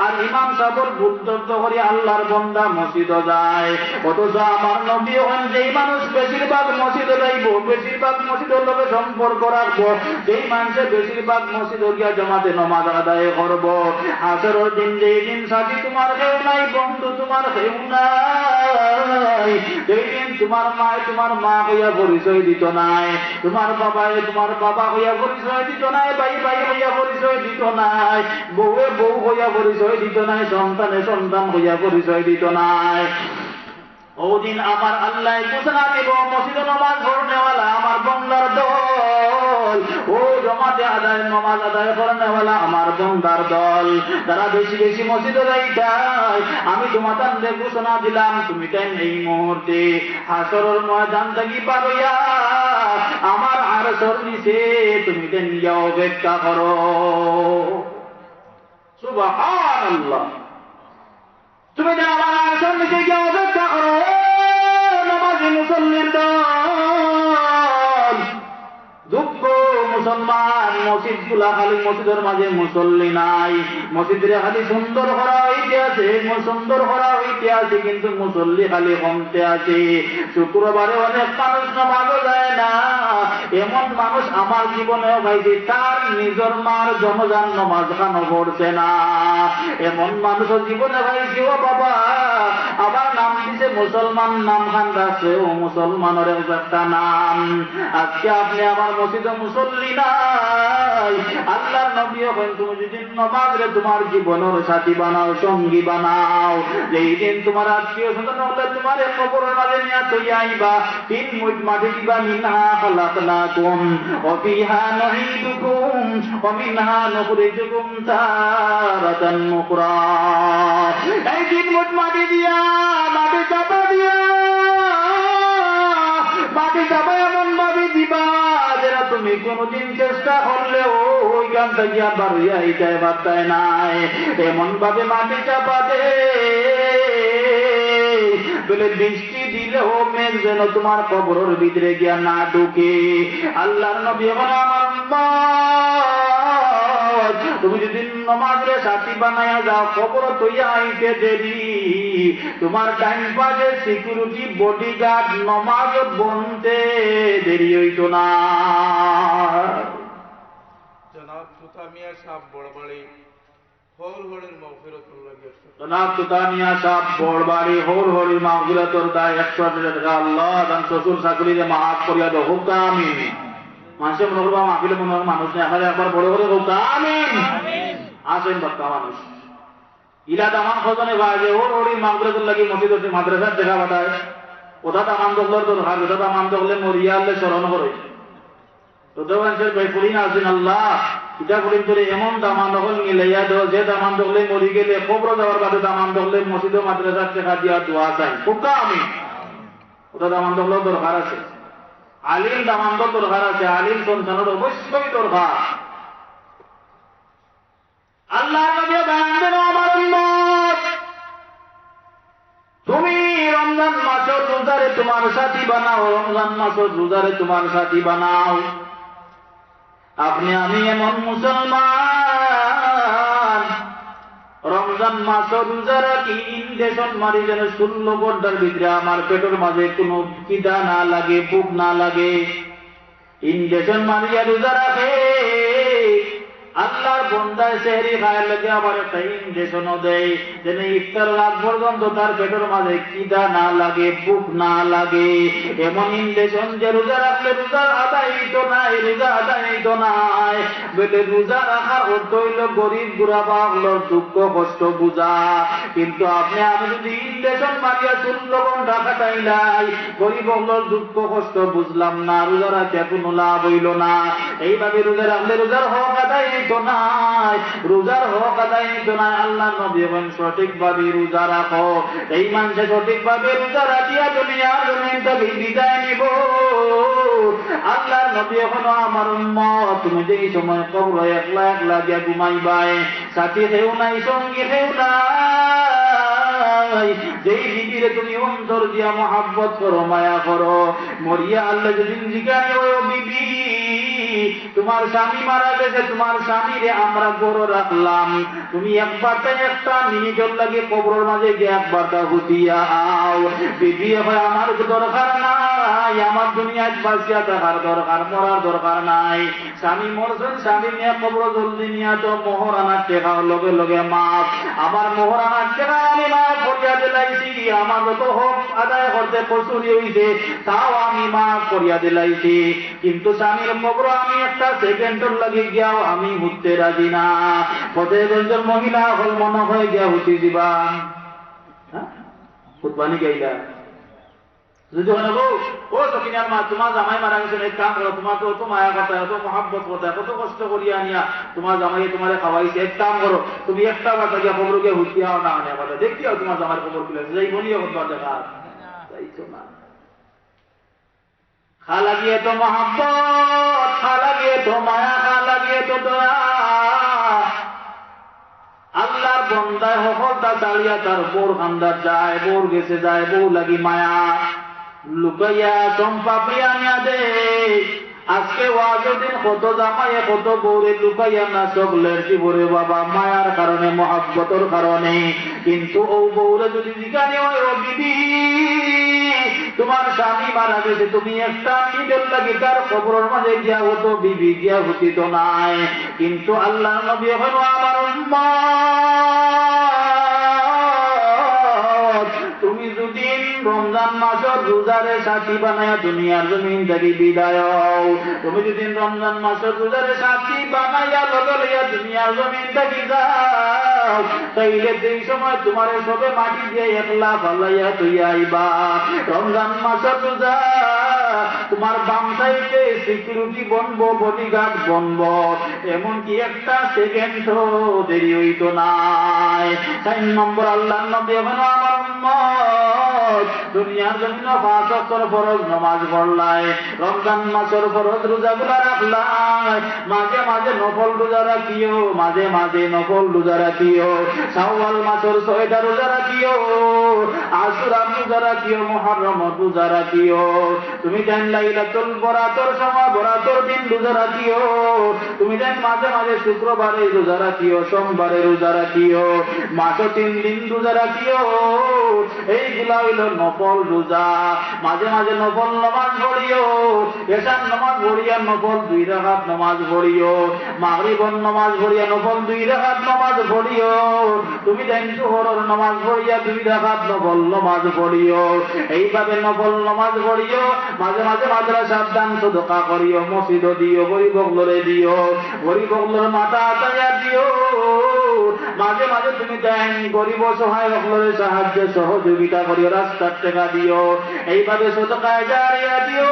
আর ইমাম সাহেবের বুদ্ধত্ব করে আল্লাহর বান্দা মসজিদে যায়। অথচ আমার নবী হন যেই মানুষ বেশিরভাগ মসজিদে যাইব, বেশিরভাগ মসজিদের লোকের সম্পর্ক রাখবো, যেই মানুষে বেশিরভাগ মসজিদে গিয়া জমাতে নামাজ আদায় করবো, হাসরের দিন যেই দিন সাথী তোমার কেউ নাই, বন্ধু তোমার কেউ নাই, যেই দিন তোমার মায় তোমার মা হইয়া পরিচয় দিত নাই, তোমার বাবায় তোমার বাবা হইয়া পরিচয় দিত নাই, ভাই ভাই হইয়া পরিচয় দিত নাই, বউয়ে বউ হইয়া পরিচয় দিত নাই, সন্তানে সন্তান হইয়া পরিচয় দিত নাই, ওদিন আমার আল্লাহ ঘোষণা দেব মসজিদে নামাজ পড়নেওয়ালা আমার বান্দার দল, ও জমাতে আদায় নামাজ আদায় করনেওয়ালা আমার বান্দার দল, তারা বেশি বেশি মসজিদে যাইতাই। আমি তোমাদের ঘোষণা দিলাম, তুমি তাই এই মুহূর্তে হাসরের ময়দান থেকে পার হইয়া আমার আরশের নিচে তুমি তাই নিয়ে অপেক্ষা করো। সুবহানাল্লাহ। তুমি যেন আমার আরশের নিচে গিয়ে অপেক্ষা করো। নামাজি মুসল্লির দল, দুঃখ মুসলমান মসজিদ গুলা খালি মসজিদের মাঝে মুসল্লি নাই, মসজিদের খালি সুন্দর করা হইতে আছে, সুন্দর করা হইতে আছে, কিন্তু মুসল্লি খালি কমতে আছে। শুক্রবারে অনেক মানুষ নামাজও যায় না, এমন মানুষ আমার জীবনেও পাইছি তার নিজের মার জনজান নামাজ খানো পড়ছে না, এমন মানুষও জীবনে পাইছি। ও বাবা, আবার নাম দিছে মুসলমান, নাম খান রাখছে ও মুসলমানের একটা নাম। আজকে আপনি আমার মসজিদে মুসল্লি নাই। আল্লাহর নবী বলেন, তুমি যদি নামাজরে তোমার জীবনের সাথী বানাও, সঙ্গী বানাও, যেই দিন তোমার আত্মীয় স্বজন হলে তোমার কবরের মাঝে নিয়ে তৈরি আইবা, 3 মুঠ মাটি দিবা, মিনহা খালাকনাকুম ওয়া ফিহা নুঈদুকুম ওয়া মিনহা নুখরিজুকুম তারাতান উখরা। এই 3 মুঠ মাটি দিয়া, মাটি চাপা দিয়া, মাটি চাপা এমন ভাবে দিবা যেন তুমি কোনদিন চেষ্টা করলেও ওই গানটা গিয়া বার হইয়া এইটাই বার্তায় নাই, এমন ভাবে মাটি চাপা দে বলে বৃষ্টি দিলেও মেঘ যেন তোমার কবরের ভিতরে গিয়া না ঢুকে। আল্লাহর নবী বলে, আমার তুমি যদি নামাজের সাথী বানায়া যাও, খবর তৈয়া আইতে দেরি, তোমার টাইম পাশে সিকিউরিটি বডিগার্ড নামাজ বনতে দেরি হইত না। জনাব সুতামিয়া সাহেব বড়বাড়ি হরহরের মাগফিরাতুল লাগে। জনাব সুতামিয়া সাহেব বড়বাড়ি হরহরের মাগফিরাতুল দায় 100 টাকা আল্লাহ দান শ্বশুর চাকরিরে মাফ করিয়া দাও। হোক আমিন। মানুষের মনে করবা মাহফিলে মনে হয় মানুষ নেই, এখানে একবার বড় করে হোক আমিন। আসেন বাক্কা মানুষ ইলা দামান খোঁজনে ভাগে ওর ওরি মাগফিরাতুল লাগি মসজিদ মাদ্রাসার দেখা বাতায়, ওটা দামান দখলের দরকার, ওটা দামান দখলে মরিয়া আল্লাহ স্মরণ করে তো দেওয়ানসের ভাই পড়ি না আছেন আল্লাহ ইটা করিম করে এমন দামান দখল মিলাইয়া দেও যে দামান দখলে মরি গেলে কবর যাওয়ার বাদে দামান দখলে মসজিদ মাদ্রাসার দেখা দিয়া দোয়া চাই। হোক আমিন। ওটা দামান দখলের দরকার আছে, আলিম দামান্তর দরকার আছে, আলিম সন্তানের অবশ্যই দরকার। আল্লাহ নবী বয়ান দেন, আমার উম্মত তুমি রমজান মাসের রোজারে তোমার সাথী বানাও, রমজান মাসের রোজারে তোমার সাথী বানাও। আপনি আমি এমন মুসলমান রমজান মাসের রোজা রাখি, ইনজেকশন মারি যেন 16 ঘন্টার ভিতরে আমার পেটের মাঝে কোনো খিদা না লাগে, ভুক না লাগে। ইনজেকশন মারিয়া রোজা রাখে, আল্লাহর বন্দায় সেহরি খায়ের লেগে আবার একটা ইনজেকশনও দেয়, যেন ইফতার রাত পর্যন্ত তার পেটের মাঝে খিদা না লাগে, ভুক না লাগে। এমন ইনজেকশন যে রোজা রাখলে রোজা আদায় হইতো নাই, রোজা আদায় হইতো নাই। বলে রোজা রাখার অর্থ হইল গরিব গুড়াবা হলোর দুঃখ কষ্ট বুঝা। কিন্তু আপনি আমি যদি ইনজেকশন মারিয়া 16 ঘন্টা কাটাইলাই, গরিব হলোর দুঃখ কষ্ট বুঝলাম না, রোজা রাখতে কোনো লাভ হইল না। এইভাবে রোজা রাখলে রোজার হক আদায় হইতো নাই, রোজার হক আদায় হইতো না। আল্লাহ নবী বলেন সঠিকভাবে রোজা রাখো। এই মানুষে সঠিকভাবে রোজা রাখিয়া দুনিয়ার জমিন থেকে বিদায় নিব। আল্লাহর নবী এখনো আমার উম্মত, তুমি যেই সময় কবর একলা একলা গিয়া ঘুমাইবাই, সাথী হেউ নাই, সঙ্গী হেউ নাই, যেই বিবিরে তুমি অন্তর দিয়া মহাব্বত করো, মায়া করো, মরিয়া আল্লাহ যদি জিজ্ঞাসা ও বিবি তোমার স্বামী মারা গেছে, তোমার স্বামীরে আমরা বড় রাখলাম, তুমি একবারটা একটা মিনিটের লাগে কবরের মাঝে গিয়ে একবারটা হুতিয়া আও। বিবি হয় আমার দরকার নাই, আমার দুনিয়ায় বাঁচিয়া থাকার দরকার, মরার দরকার নাই। স্বামী মরছেন, স্বামী নিয়ে কবর জলদি নিয়ে তো মোহরানার টেকা লগে লগে মাপ, আমার মোহরানার টেকা আমি মাফ করিয়া দিলাইছি। আমার যত হক আদায় করতে কসুরি হইছে তাও আমি মাফ করিয়া দিলাইছি। কিন্তু স্বামীর কবর আমি একটা সেকেন্ডের লাগে গিয়াও আমি হুতে রাজি না। ফতেগঞ্জের মহিলা হল মনে হয় গিয়া হুতি দিবা, ফুটবানি গাইলা যদি হয় গো ও সকিনার মা, তোমার জামাই মারা গেছে, এক কাম করো, তোমার তো অত মায়া কথা, এত মহাব্বত কথা, কত কষ্ট করিয়া নিয়া তোমার জামাই তোমারে খাওয়াইছে, এক কাম করো তুমি একটা বাতা গিয়া খবর গিয়ে হুতিয়াও না, আনে কথা দেখি তোমার জামাই খবর খুলেছে, যাই বলি এখন দেখা যাইতো না। খা লাগিয়ে তো মহাব্বত, খা লাগিয়ে তো মায়া, খা লাগিয়ে তো দয়া। আল্লাহর বন্দায় হকলটা চালিয়া তার বোর খান্দার যায়, বোর গেছে যায়, বউ লাগি মায়া লুকাইয়া চম্পা প্রিয়া নিয়া দে। আজকে ওয়াজের দিন কত জামাইয়ে কত বউরে লুকাইয়া না চকলের জীবরে বাবা, মায়ার কারণে মহাব্বতর কারণে। কিন্তু ও বউরে যদি জিজ্ঞাসা হয় ও বিবি তোমার স্বামী মারা গেছে, তুমি একটা মিনিটের লাগে তার কবরের মাঝে গিয়া হতো, বিবি গিয়া হতিত নাই। কিন্তু আল্লাহ নবী হলো আমার উম্মত, তুমি যদি রমজান মাসের রোজারে সাথী বানায়া দুনিয়ার জমিন থেকে বিদায় হও, তুমি যদি রমজান মাসের রোজারে সাথী বানাইয়া লগে লইয়া দুনিয়ার জমিন থেকে যাও, তাইলে যেই সময় তোমার সবে মাটি দিয়ে একলা ফালাইয়া তুই আইবা। রমজান মাসের রোজা তোমার বাম সাইডে সিকিউরিটি বনবো, বডিগার্ড বনবো, এমনকি একটা সেকেন্ড দেরি হইতো নাই। 4 নম্বর আল্লাহ নবী এখন আমার উম্মত দুনিয়ার জমিন 5 ওয়াক্ত ফরজ নামাজ পড়লাই, রমজান মাসের ফরজ রোজাগুলা রাখলাই, মাঝে মাঝে নফল রোজা রাখিও, মাঝে মাঝে নফল রোজা রাখিও, শাওয়াল মাসের 6টা রোজা রাখিও, আশুরা রোজা রাখিও, মুহররম রোজা রাখিও। তুমি জান লাইলাতুল বরাতর সময় বরাতর দিন রোজা রাখিও, তুমি জান মাঝে মাঝে শুক্রবারে রোজা রাখিও, সোমবারে রোজা রাখিও, মাসে 3 দিন রোজা রাখিও। এইগুলা হইল নফল রোজা। মাঝে মাঝে নফল নামাজ পড়িও, এশার নামাজ পড়িয়া নফল 2 রাকাত নামাজ পড়িও, মাগরিবের নামাজ পড়িয়া নফল 2 রাকাত নামাজ পড়িও, তুমি জান জোহরের নামাজ পড়িয়া 2 রাকাত নফল নামাজ পড়িও। এইভাবে নফল নামাজ পড়িও, মাঝে মাঝে মাদ্রাসার দান সদকা করিও, মসজিদ দিও, গরিব বগলরে দিও, গরিব বগলর মাথা আতাইয়া দিও। মাঝে মাঝে তুমি দেন গরিব সহায় বগলরে সাহায্য সহযোগিতা করিও, রাস্তার টাকা দিও, এইভাবে সদকায়ে জারিয়া দিও।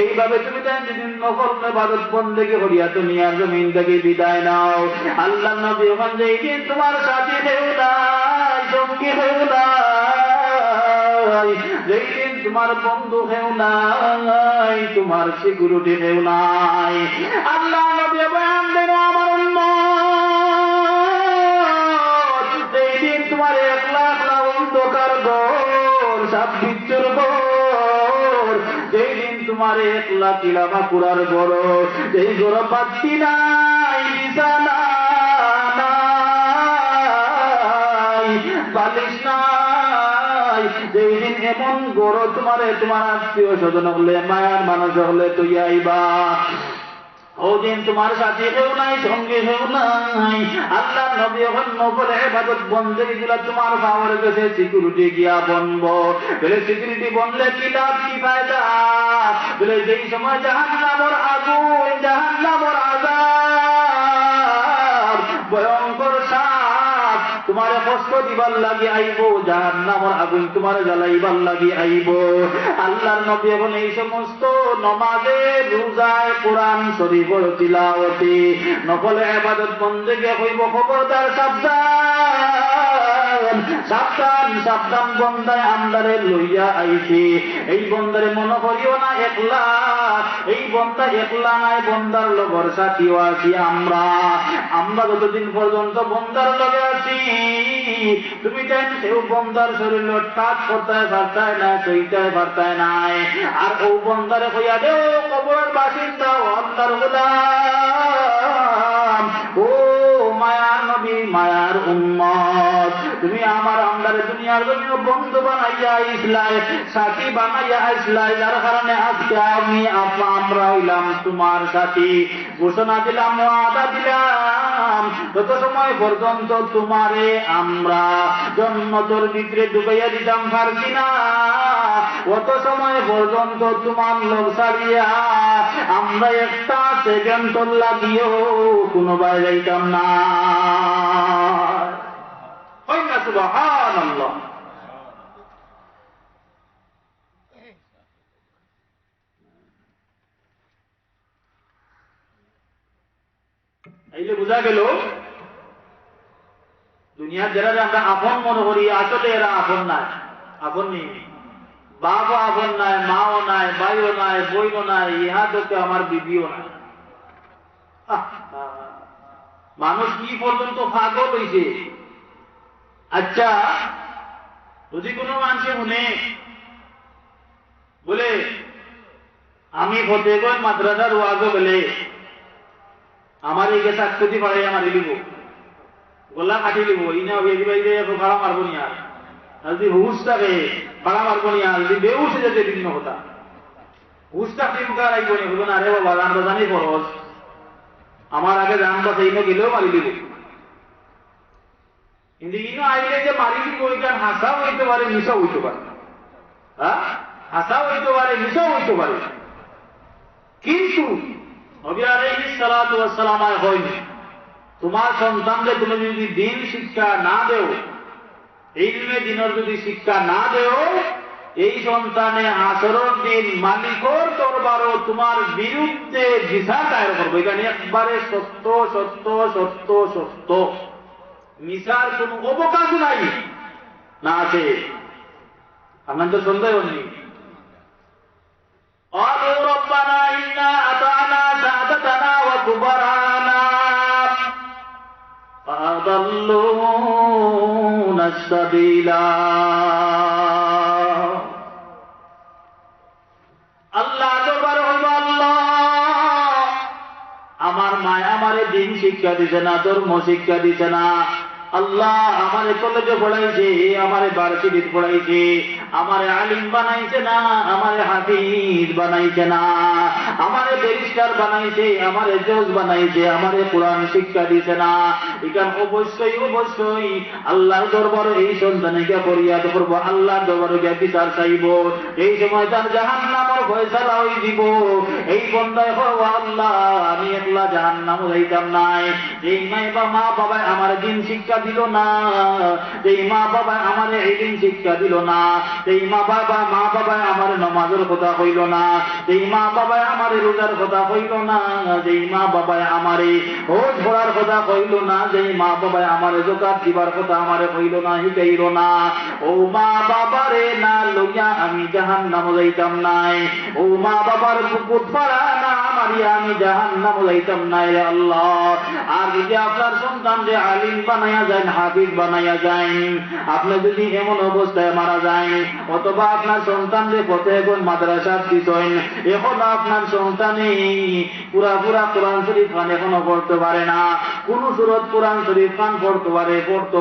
এইভাবে তুমি দেন যেদিন নফল ইবাদত বন্দেগী করিয়া দুনিয়ার জমিন থেকে বিদায় নাও। আল্লাহ নবী ওখান যেই দিন তোমার সাথী কেউ নাই, সঙ্গী কেউ নাই, যেই দিন তোমার বন্ধু কেউ নাই, তোমার সিকিউরিটি কেউ নাই, আল্লাহ নবী বয়ান দেন আমার উম্মত, যেই দিন তোমার একলা একলা অন্ধকার ঘর, সাপ বিচ্ছুর ঘর, যেই দিন তোমার একলা কিলামা কুড়ার ঘর, যেই ঘর পাচ্ছি নাই, বিছানা নাই, বালিশ নাই, যেই দিন এমন গড় তোমার আত্মীয় স্বজন হলে মায়ার মানুষ হলে তুই আইবা। ও দিন তোমার সাথে কেউ নাই, সঙ্গে কেউ নাই। আল্লাহ নবী এখন নফল ইবাদত বন্দেগি গুলা তোমার পাওয়ার কাছে সিকিউরিটি গিয়া বনব। বলে সিকিউরিটি বনলে কি লাভ, কি ফায়দা? বলে যেই সময় জাহান্নামের আগুন, জাহান্নামের আযাব, ভয়ঙ্কর সাপ তোমার কষ্ট দিবার লাগি আইব, জাহান্নামের আগুন তোমার জ্বালাইবার লাগি আইব। আল্লাহর নবী এখন এই সমস্ত নমাজে, রোজায়, কোরআন শরীফের তিলাওয়াতে, নফল ইবাদত বন্দেগি হইব, খবরদার সাবধান, সাবধান, সাবধান, বন্দায় আমদারে লইয়া আইছে। এই বন্দারে মনে করিও না একলা, এই বন্দা একলা নাই, বন্দার লগর সাথীও আছি আমরা। আমরা যতদিন পর্যন্ত বন্দার লগে আছি, তুমি জান সেও বন্দার শরীর টাচ করতে পারতায় না, সইতে পারতায় নাই। আর ও বন্দারে কইয়া দেও কবরের বাসিন্দা, আল্লাহর গোলাম, ও মায়ার নবী, মায়ার উম্মত, তুমি আমার আমদারে দুনিয়ার জন্য বন্ধু বানাইয়া ইসলাই, সাথী বানাইয়া ইসলাই, যার কারণে আজকে আমি আমরা হইলাম তোমার সাথী। ঘোষণা দিলাম, ওয়াদা দিলাম, যত সময় পর্যন্ত তোমারে আমরা জন্মতর ভিতরে ডুবাইয়া দিতাম পারছি না, অত সময় পর্যন্ত তোমার লোক ছাড়িয়া আমরা একটা সেকেন্ড লাগিও কোনো বাইরে যাইতাম না। সুবহানাল্লাহ। এইলে বোঝা গেল দুনিয়ার যারা আমরা আপন মনে করি, আসলে এরা আপন নাই, আপন নেই। বাবা আপন নাই, মাও নাই, ভাইও নাই, বইও নাই, ইহা তোকে আমার বিবিও নাই। মানুষ কি পর্যন্ত পাগল হইছে। আচ্ছা, যদি কোনো মানুষে মনে বলে আমি ফতেগঞ্জ মাদ্রাসার ওয়াজ গেলে আমার এই গেছে আকৃতি পাড়াইয়া মারি দিব, গোলা কাটি দিব, ইনা ভাড়া মারবো নি। আর যদি হুশ থাকে ভাড়া মারবো নি, আর যদি বেউসে যেতে বিভিন্ন কথা হুশ থাকতে মুখা রাখবো নি, বলবো না রে বাবা আমরা জানি খরচ, আমার আগে জান বাসে ইনো গেলেও মারি দিব। কিন্তু ইনো আইলে যে মারি দিব, ওইখান হাসাও হইতে পারে, মিশাও হইতে পারে, হ্যাঁ হাসাও হইতে পারে, মিশাও হইতে পারে। কিন্তু নবী আলাইহিস সালাতু ওয়াস সালাম হয়নি, তোমার সন্তানকে তুমি যদি দিন শিক্ষা না দেও, ইলমে দিনের যদি শিক্ষা না দেও, এই সন্তানে আসরের দিন মালিকর দরবারও তোমার বিরুদ্ধে বিচার দায়ের করবে। এখানে একবারে সত্য সত্য সত্য সত্য, মিশার কোন অবকাশ নাই, না আছে? আপনার তো সন্দেহ নেই। قالوا ربنا إنا أطعنا سادتنا وكبرانا فأضلونا السبيلا। আল্লাহ দরবার হইল, আল্লাহ আমার মায় আমারে দিন শিক্ষা দিছে না, ধর্ম শিক্ষা দিছে না। আল্লাহ আমারে কলেজে পড়াইছে, আমারে ভার্সিটিত পড়াইছে, আমারে আলিম বানাইছে না, আমারে হাফিজ বানাইছে না, আমারে ব্যারিস্টার বানাইছে, আমারে জজ বানাইছে, আমারে কোরআন শিক্ষা দিছে না। এখানে অবশ্যই অবশ্যই আল্লাহর দরবারে এই সন্তানকে ফরিয়াদ করবো, আল্লাহর দরবারে গিয়ে বিচার চাইব। এই সময় তার জাহান্নামের ফয়সালা হই দিব। এই বন্দায় হওয়া আল্লাহ আমি একলা জাহান্নামে যাইতাম নাই। এই মা বাবা আমার দিন শিক্ষা দিল না, এই মা বাবা আমার ইলম শিক্ষা দিল না, এই মা বাবা আমার নামাজের কথা কইল না, এই মা বাবা আমার রোজার কথা কইল না, যেই মা বাবা আমার হজ পড়ার কথা কইল না, যেই মা বাবা আমার যাকাত দিবার কথা আমারে কইল না, শিখাইল না। ও মা বাবারে না লইয়া আমি জাহান্নামে যাইতাম নাই, ও মা বাবার বুকুত ফাড়া না মারিয়া আমি জাহান্নামে যাইতাম নাই রে আল্লাহ। আর যদি আপনার সন্তান যে আলিম বানাইয়া যায়, হাফিজ বানাইয়া যায়, আপনি যদি এমন অবস্থায় মারা যায়, অথবা আপনার সন্তান যে ফতেগঞ্জ মাদ্রাসা দিছেন, এখন আপনার সন্তানে পুরা কোরআন শরীফ খান এখনো পড়তে পারে না, কোন সুরত কোরআন শরীফ খান পড়তে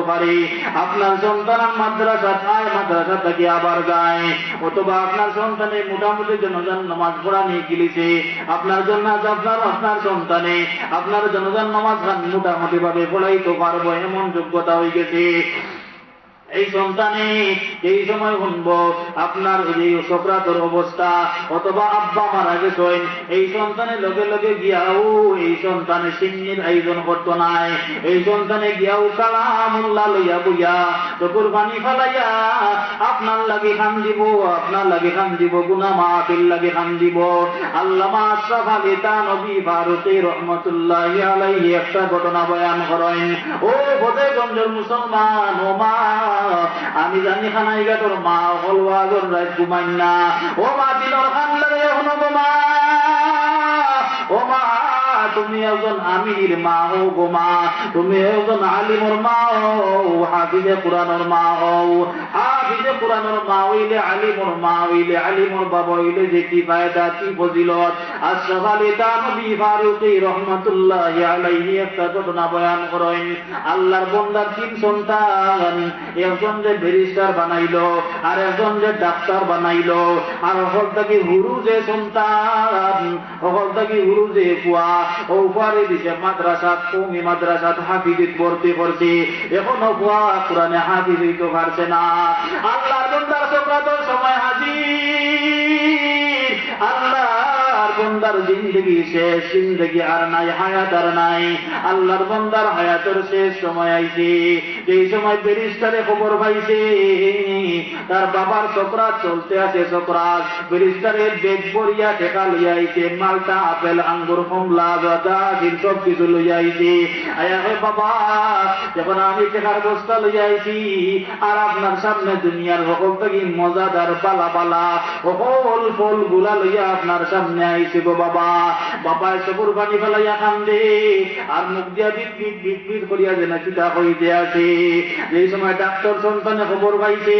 পারে। আপনার সন্তান মাদ্রাসা খায়, মাদ্রাসা থেকে আবার যায়, অথবা আপনার সন্তানে মোটামুটি জনগণ নামাজ পড়া নিয়ে গিয়েছে, আপনার জন্য আপনার সন্তানে আপনার জনগণ নামাজ খান মোটামুটি ভাবে পড়াইতে পারবো এমন যোগ্যতা হয়ে গেছে। এই সন্তানে এই সময় শুনবো আপনার এই সকরাতর অবস্থা, অথবা আব্বা মারা গেছেন, এই সন্তানে লগে লগে গিয়াও এই সন্তানে সিন্নির আয়োজন করতো নাই, এই সন্তানে গিয়াও কালামুল্লাহ লইয়া বইয়া চকুর পানি ফেলাইয়া আপনার লাগে খান দিব, গুনাহ মাফির লাগে খান দিব। আল্লামা আশরাফ আলী থানভী ফারুকী রহমাতুল্লাহি আলাইহি একটা ঘটনা বয়ান করেন। ও ফতেগঞ্জের মুসলমান, ও মা, আমি জানি খানাই গাটোর মা হলওয়াজর রাত ঘুমাই না, ও মা দিলর খান লাগে এখনো গো মা, ও মা তুমি একজন আমির মা হও গো মা, তুমি একজন আলিমর মা হও, হাফিজে কোরআনের মা হও, হাফিজে কোরআনের মা হইলে আলিমর মা হইলে আলিমর বাবা হইলে যে কি ফায়দা কি ফজিলত। আশরাফ আলী থানভী ফারুকী রহমাতুল্লাহি আলাইহি একটা ঘটনা বয়ান করেন। আল্লাহর বান্দার তিন সন্তান, একজন যে ব্যারিস্টার বানাইলো, আর একজন যে ডাক্তার বানাইলো, আর হল থেকে হুরু যে সন্তান, হল থেকে হুরু যে কুয়া ও উপরে দিছে মাদ্রাসাত, কওমি মাদ্রাসাত হাফিজিত ভর্তি করছে, এখনো কুয়া কোরআনে হাফিজ হইতে পারছে না। আল্লাহর বান্দার সকরাতের সময় হাজির, আল্লাহর বান্দার জিন্দেগি শেষ, জিন্দেগি আর নাই, হায়াত আর নাই, আল্লাহর বান্দার হায়াতের শেষ সময় আইছে। এই সময় ব্যারিস্টারে খবর পাইছে তার বাবার সকরাত চলতে আছে, সকরাত ব্যারিস্টারের বেগ ভরিয়া টেকা লইয়া আইছে, মালটা আপেল আঙ্গুর কমলা গাঁদা সব কিছু লইয়া আইছে। আয়া বাবা, যখন আমি টেকার বস্তা লইয়া আইছি আর আপনার সামনে দুনিয়ার সকল থেকে মজাদার পালা পালা সকল ফল গুলা লইয়া আপনার সামনে আইছে গো বাবা, বাবা চকুর পানি ফেলাইয়া কান্দে আর মুখ দিয়া বিট করিয়া যেন চিতা হইতে আছে। এই সময় ডাক্তার সন্তানে খবর পাইছে,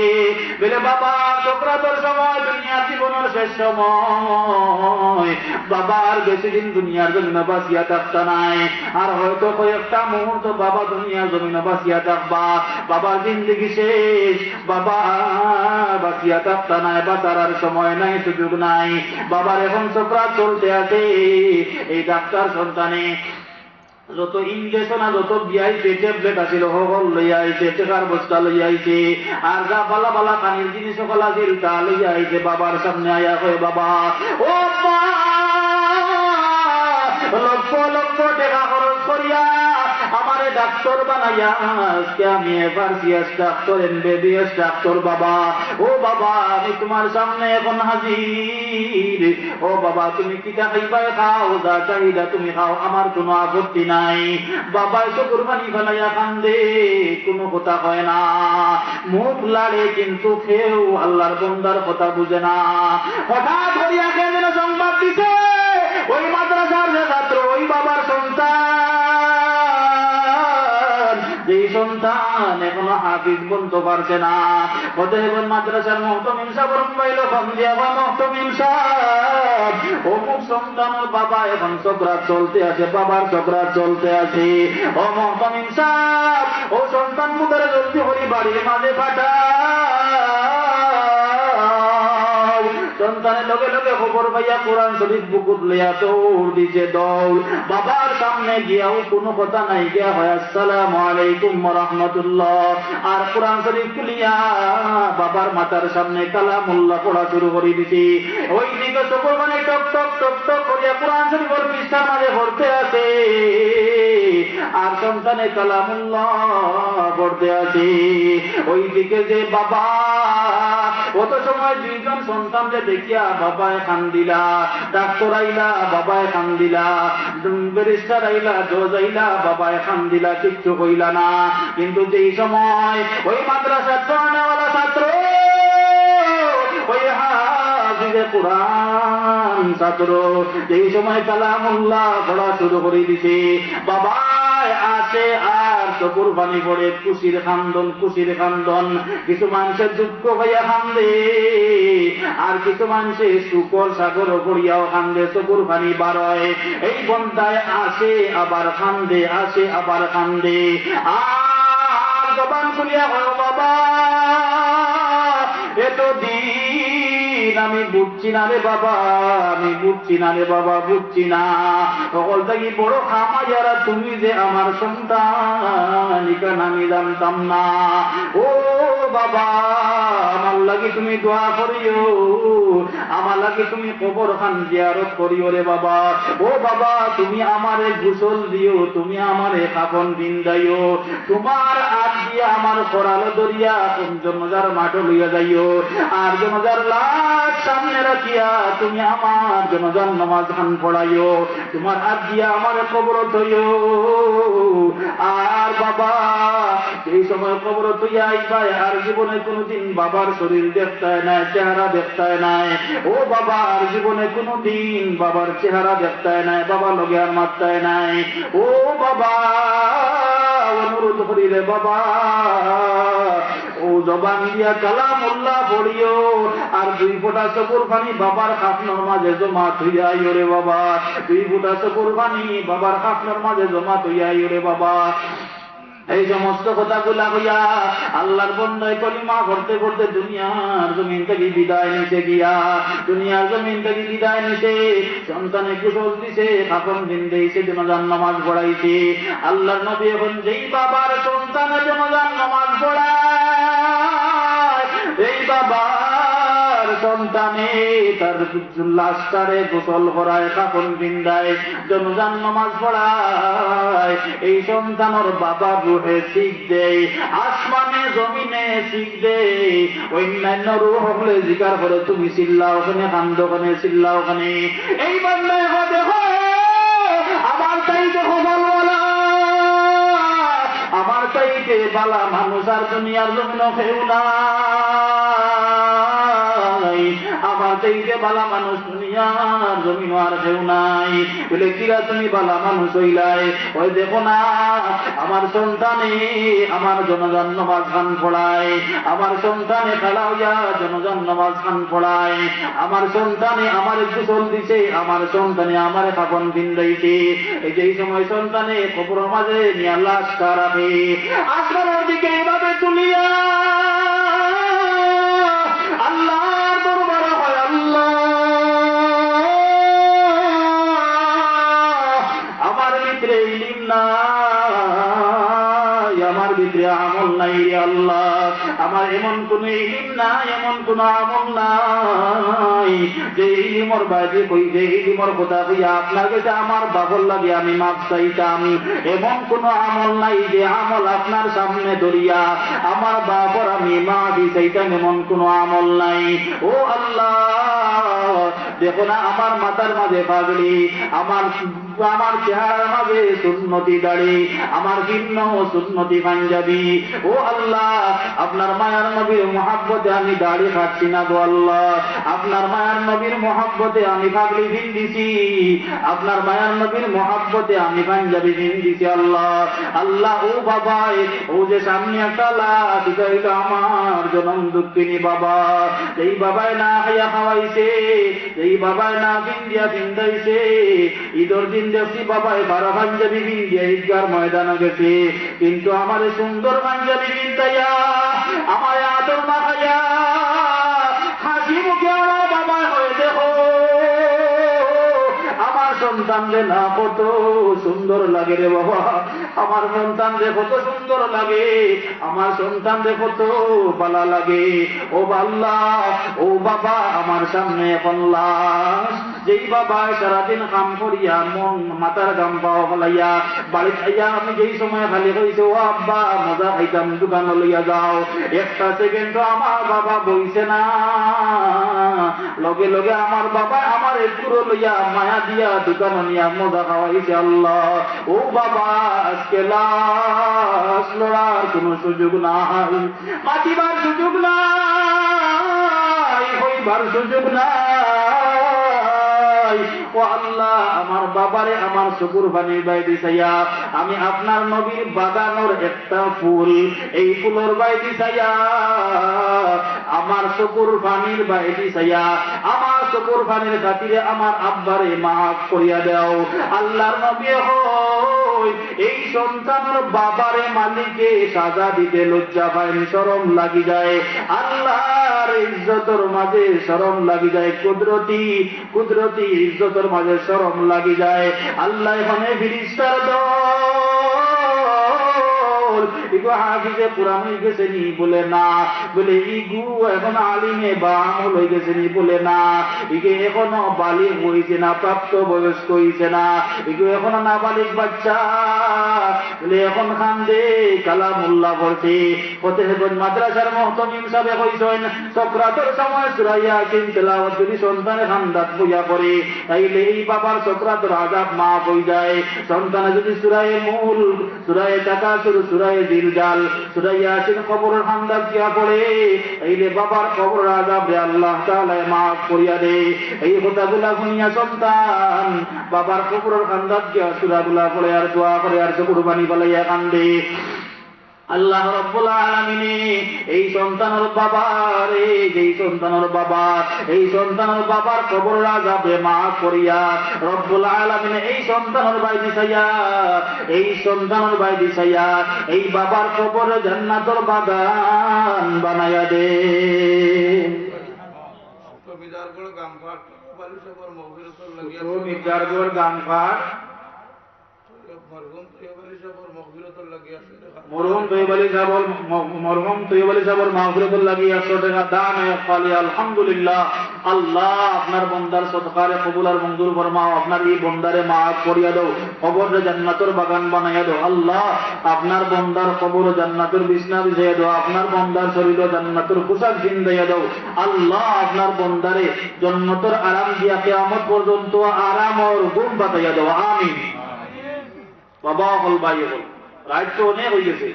বলে বাবা সকরাতের সময়, দুনিয়ার জীবনের শেষ সময়, বাবা আর বেশি দিন দুনিয়ার জমিনে বাঁচিয়া থাকতে নাই, আর হয়তো কয়েকটা মুহূর্ত বাবা দুনিয়ার জমিনে বাঁচিয়া থাকবা, বাবার জিন্দগি শেষ, বাবা বাঁচিয়া থাকতে নাই, বাঁচার আর সময় নাই, সুযোগ নাই, বাবার এখন সকরাত চলতে আছে। এই ডাক্তার সন্তানে যত ইনজেকশন আর যত বিয়াইছে ট্যাবলেট আছিল সকল লইয়া আইছে, টেকার বস্তা লইয়া আইছে, আর যা বালা বালা পানির জিনিস সকল আছিল তা লইয়া আইছে। বাবার সামনে আয়া কয়, বাবা ও মা, লক্ষ লক্ষ টাকা খরচ করিয়া আমারে ডাক্তার বানাইয়া আজকে আমি এফআরসিএস ডাক্তার, এমবিবিএস ডাক্তার, বাবা ও বাবা আমি তোমার সামনে এখন হাজির, ও বাবা তুমি কিটা খাইবা খাও, যা চাহিদা তুমি খাও, আমার কোনো আপত্তি নাই। বাবা চকুর পানি ফেলাইয়া কান্দে, কোনো কথা কয় না, মুখ লাড়ে কিন্তু কেউ আল্লাহর বান্দার কথা বুঝে না। হঠাৎ করিয়া কে যেন সংবাদ দিছে, ওই মাদ্রাসার যে ছাত্র, ওই বাবার সন্তান, যেই সন্তান এখনো হাফিজ বলতে পারছে না, ফতেগঞ্জ মাদ্রাসার মুহতামিম সাহেব মোবাইল ফোন দিয়া, মুহতামিম সাহেব অমুক সন্তানের বাবা এখন সকরাত চলতে আছে, বাবার সকরাত চলতে আছে, ও মুহতামিম সাহেব ও সন্তান মুদারে জলদি করি বাড়ির মাঝে পাঠা। সন্তানের লগে লগে খবর পাইয়া কোরআন শরীফ বুকুত লইয়া দৌড় দিছে, দৌড় বাবার সামনে গিয়াও কোনো কথা নাই, গিয়া হয় আসসালামু আলাইকুম ওয়া রাহমাতুল্লাহ, আর কোরআন শরীফ খুলিয়া বাবার মাথার সামনে কালামুল্লাহ পড়া শুরু করে দিছি। ওই দিকে চোখের মানে টক টক টক টক করিয়া কোরআন শরীফের পৃষ্ঠার মাঝে পড়তে আছে, আর সন্তানে কালামুল্লাহ পড়তে আছে। ওই দিকে যে বাবা, কত সময় দুইজন সন্তানকে দেখিয়া বাবায় কান্দিলা, ডাক্তার আইলা বাবায় কান্দিলা, ব্যারিস্টার আইলা, জজ আইলা, বাবায় কান্দিলা, কিচ্ছু কইলা না। কিন্তু যেই সময় ওই মাদ্রাসার পড়ানেওয়ালা ছাত্র, ওই হাফিজে কোরআন ছাত্র, যেই সময় কালামুল্লাহ পড়া শুরু করে দিছে, বাবায় আসে আর চকুর পানি পড়ে, খুশির খান্দন। কিছু মানুষের দুঃখ হইয়া কান্দে, আর কিছু মানুষের শুকর সাগর করিয়াও কান্দে, চকুর পানি বার হয়। এই বন্ধায় আসে আবার কান্দে, আসে আবার কান্দে। আর জবান খুলিয়া হয়, বাবা এতদিন আমি বুঝছি না রে বাবা, আমি বুঝছি না রে বাবা, বুঝছি না। সকল থেকে বড় খামাইয়ারা তুমি যে আমার সন্তান, ইকান আমি জানতাম না। ও বাবা, আমার লাগি তুমি দোয়া করিও, আমার লাগি তুমি কবর খান জিয়ারত করিও রে বাবা। ও বাবা, তুমি আমারে গোসল দিও, তুমি আমারে কাফন বিন্দাইও, তোমার হাত দিয়া আমার করাল দরিয়া জনজার মাঠ লইয়া যাইও, আর জনজার লাশ সামনে রাখিয়া তুমি আমার জনজার নামাজ খান পড়াইও, তোমার হাত দিয়া আমার কবর থইও। আর বাবা এই সময় কবর থইয়া আইবা, আর জীবনে কোনোদিন বাবার শরীর দেখতায় নাই, চেহারা দেখতায় নাই। ও বাবা, আর জীবনে কোনোদিন বাবার চেহারা দেখতায় নাই, বাবা লগে আর মারতায় নাই। ও বাবা, অনুরোধ করি রে বাবা, ও জবান দিয়া কালামুল্লাহ পড়িও, আর 2 ফোঁটা চকুর পানি বাবার খাফনের মাঝে জমা হইয়া আইও রে বাবা, 2 ফোঁটা চকুর পানি বাবার খাফনের মাঝে জমা হইয়া আইও রে বাবা। এই সমস্ত কথাগুলা হইয়া আল্লাহর বন্দায় কলিমা করতে করতে দুনিয়ার জমিন থেকে বিদায় নিতে গিয়া, দুনিয়ার জমিন থেকে বিদায় নিতে সন্তানে কুশল দিছে, কাফন বিন্দেছে, জনজান নামাজ পড়াইছে। আল্লাহর নবী এখন যেই বাবার সন্তানে জনজান নামাজ পড়ায়, এই বাবার সন্তানে তার লাশটারে গোসল করায়, কাফন বিন্দায়, জনজান নামাজ পড়ায়। এই সন্তানের বাবা রুহে শিখ দেয়, আসমানে জমিনে শিখ দেয়। অন্যান্য রুহ হলে জিকার করে তুমি চিল্লাও ওখানে, কান্দ ওখানে, চিল্লাও ওখানে। এই বান্দায় দেখো আমার তাই দেখো বলওয়ালা, আমার চাইতে বালা মানুষ আর দুনিয়ার জন্য কেউ নাই, আমার চাইতে বালা মানুষ দুনিয়ার জমিন আর কেউ নাই। বলে কিরা তুমি বালা মানুষ হইলাই? ওই দেখো না আমার সন্তানে আমার জনজান নামাজ খান পড়ায়, আমার সন্তানে খেলা হইয়া জনজান নামাজ খান পড়ায়, আমার সন্তানে আমার গোসল দিছে, আমার সন্তানে আমার কাফন বিন্দাইছে। এই যে সময় সন্তানে কবরের মাঝে নিয়ে লাশটা রাখে, আসমানের দিকে এইভাবে তুলিয়া আল্লাহর দরবারে হয়, আল্লাহ আমার ভিতরে ইলম নাই, আমার ভিতরে আমল নাই রে আল্লাহ, আমার এমন কোন ইলম নাই, এমন কোন আমল নাই যে ইলমর বাইরে কই, যে ইলমর কথা কইয়া আপনার কাছে আমার বাবল লাগে আমি মাপ চাইতাম। এমন কোন আমল নাই যে আমল আপনার সামনে ধরিয়া আমার বাবার আমি মাফি চাইতাম, এমন কোন আমল নাই। ও আল্লাহ, দেখো না আমার মাথার মাঝে পাগড়ি, আমার চেহারার মাঝে সুন্নতি দাড়ি, আমার ভিন্ন সুন্নতি পাঞ্জাবি। ও আল্লাহ, আপনার মায়ার নবীর মহাব্বতে আমি দাড়ি খাচ্ছি না গো আল্লাহ, আপনার মায়ার নবীর মহাব্বতে আমি পাগড়ি ভিন্দিছি, আপনার মায়ার নবীর মহাব্বতে আমি পাঞ্জাবি ভিন্দিছি আল্লাহ। আল্লাহ ও বাবাই, ও যে সামনে একটা লাশ, এটা হইল আমার জনম দুঃখিনী বাবা, এই বাবাই না খাইয়া খাওয়াইছে, এই বাবাই না ভিন্দিয়া ভিন্দাইছে। ঈদের দিন দেখছি বাবাই 12 পাঞ্জাবি ভিন্দিয়া ঈদগার ময়দানে গেছে, কিন্তু আমার সুন্দর পাঞ্জাবি ভিন্দাইয়া আমার আদর না খাইয়া হাসি মুখে আমার বাবা হয়ে দেখো আমার সন্তান রে না কত সুন্দর লাগে রে বাবা, আমার সন্তান রে কত সুন্দর লাগে, আমার সন্তান রে কত ভালো লাগে। ও আল্লাহ, ও বাবা আমার সামনে এখন লাশ, যেই বাবা সারাদিন কাম করিয়া মন মাথার গাম পাওয়া ফেলাইয়া বাড়ি খাইয়া আমি যেই সময় খালি কইছে ও আব্বা মজা খাইতাম দোকান লইয়া যাও, একটা সেকেন্ড আমার বাবা বইছে না, লগে লগে আমার বাবা আমার পুরো লইয়া মায়া দিয়া দোকান নিয়া মজা খাওয়াইছে আল্লাহ। ও বাবা, আজকে লাশ লড়ার কোন সুযোগ নাই, মাতিবার সুযোগ নাই, হইবার সুযোগ নাই। চাই, ও আল্লাহ আমার বাবারে আমার চকুর পানির বাইরে চাইয়া আমি আপনার নবীর বাগানোর একটা ফুল, এই ফুলের বাইরে চাইয়া আমার চকুর পানির বাইরে চাইয়া আমার চকুর পানির খাতিরে আমার আব্বারে মাফ করিয়া দাও। আল্লাহর নবী হই এই সন্তানের বাবারে মালিকে সাজা দিতে লজ্জা পায়, শরম লাগি যায়, আল্লাহর ইজ্জতের মাঝে শরম লাগি যায়, কুদরতি কুদরতি ইজ্জতের মাঝে শরম লাগি যায়। আল্লাহ এখানে ফিরিস্তার দল ইগো হাফিজে কোরআন হয়ে গেছে নি বলে না, বলে ইগু এখন আলিমে বা আমল হয়ে গেছে নি বলে না, ইগে এখনো বালিগ হয়েছে না, প্রাপ্ত বয়স্ক হয়েছে না, ইগু এখনো নাবালিগ বাচ্চা বলে এখন খান্দে কালামুল্লাহ পড়ছে। ফতেহগঞ্জ মাদ্রাসার মুহতামিম সাহেব কইছেন সক্রাতের সময় সূরা ইয়াসিন তেলাওয়াত যদি সন্তানে খান্দাত বইয়া করে তাইলে এই বাবার সক্রাতের আযাব মাফ হয়ে যায়। সন্তানে যদি সূরা মুলক, সূরা তাকাসুর, সূরা জিলজাল, সূরা ইয়াসিন কবরের খান্দাত দিয়া পড়ে তাইলে বাবার কবরের আযাব রে আল্লাহ তাআলা মাফ করিয়া দেয়। এই কথাগুলা শুনিয়া সন্তান বাবার কবরের খান্দাত দিয়া সূরাগুলা পড়ে আর দোয়া করে আর কুরবানি বালাইয়া কান্দে। আল্লাহ রাব্বুল আলামিন এই সন্তানের বাবারে, এই সন্তানের বাবা, এই সন্তানের বাবার কবরের আযাবে মাফ করিয়া রব্বুল আলামিন এই সন্তানের বাইরে চাইয়া, এই সন্তানের বাইরে চাইয়া এই বাবার কবরে জান্নাতের বাগান বানায়া দে। মিজারগড় গামফাট বালিশাবর মগফিরাতুল লাগিয়া মিজারগড় গামফাট মরহুম তৈয়ব আলী সাহেবের মাগফিরাতুল লাগি 100 টাকা দান খালি আলহামদুলিল্লাহ। আল্লাহ আপনার বন্দার সদকারে কবুল আর মঞ্জুর ফরমাও, আপনার এই বন্দারে মাফ করিয়া দাও, কবরে জান্নাতের বাগান বানাইয়া দাও। আল্লাহ আপনার বন্দার কবর জান্নাতের বিছনা বিছাইয়া দাও, আপনার বন্দার শরীর জান্নাতের পোশাক জিন্দাইয়া দাও। আল্লাহ আপনার বন্দারে জান্নাতের আরাম দিয়া কিয়ামত পর্যন্ত আরাম আর ঘুম বাতাইয়া দাও। আমিন। বাবা হল ভাই হল রাইট তো অনেক হয়ে গেছে।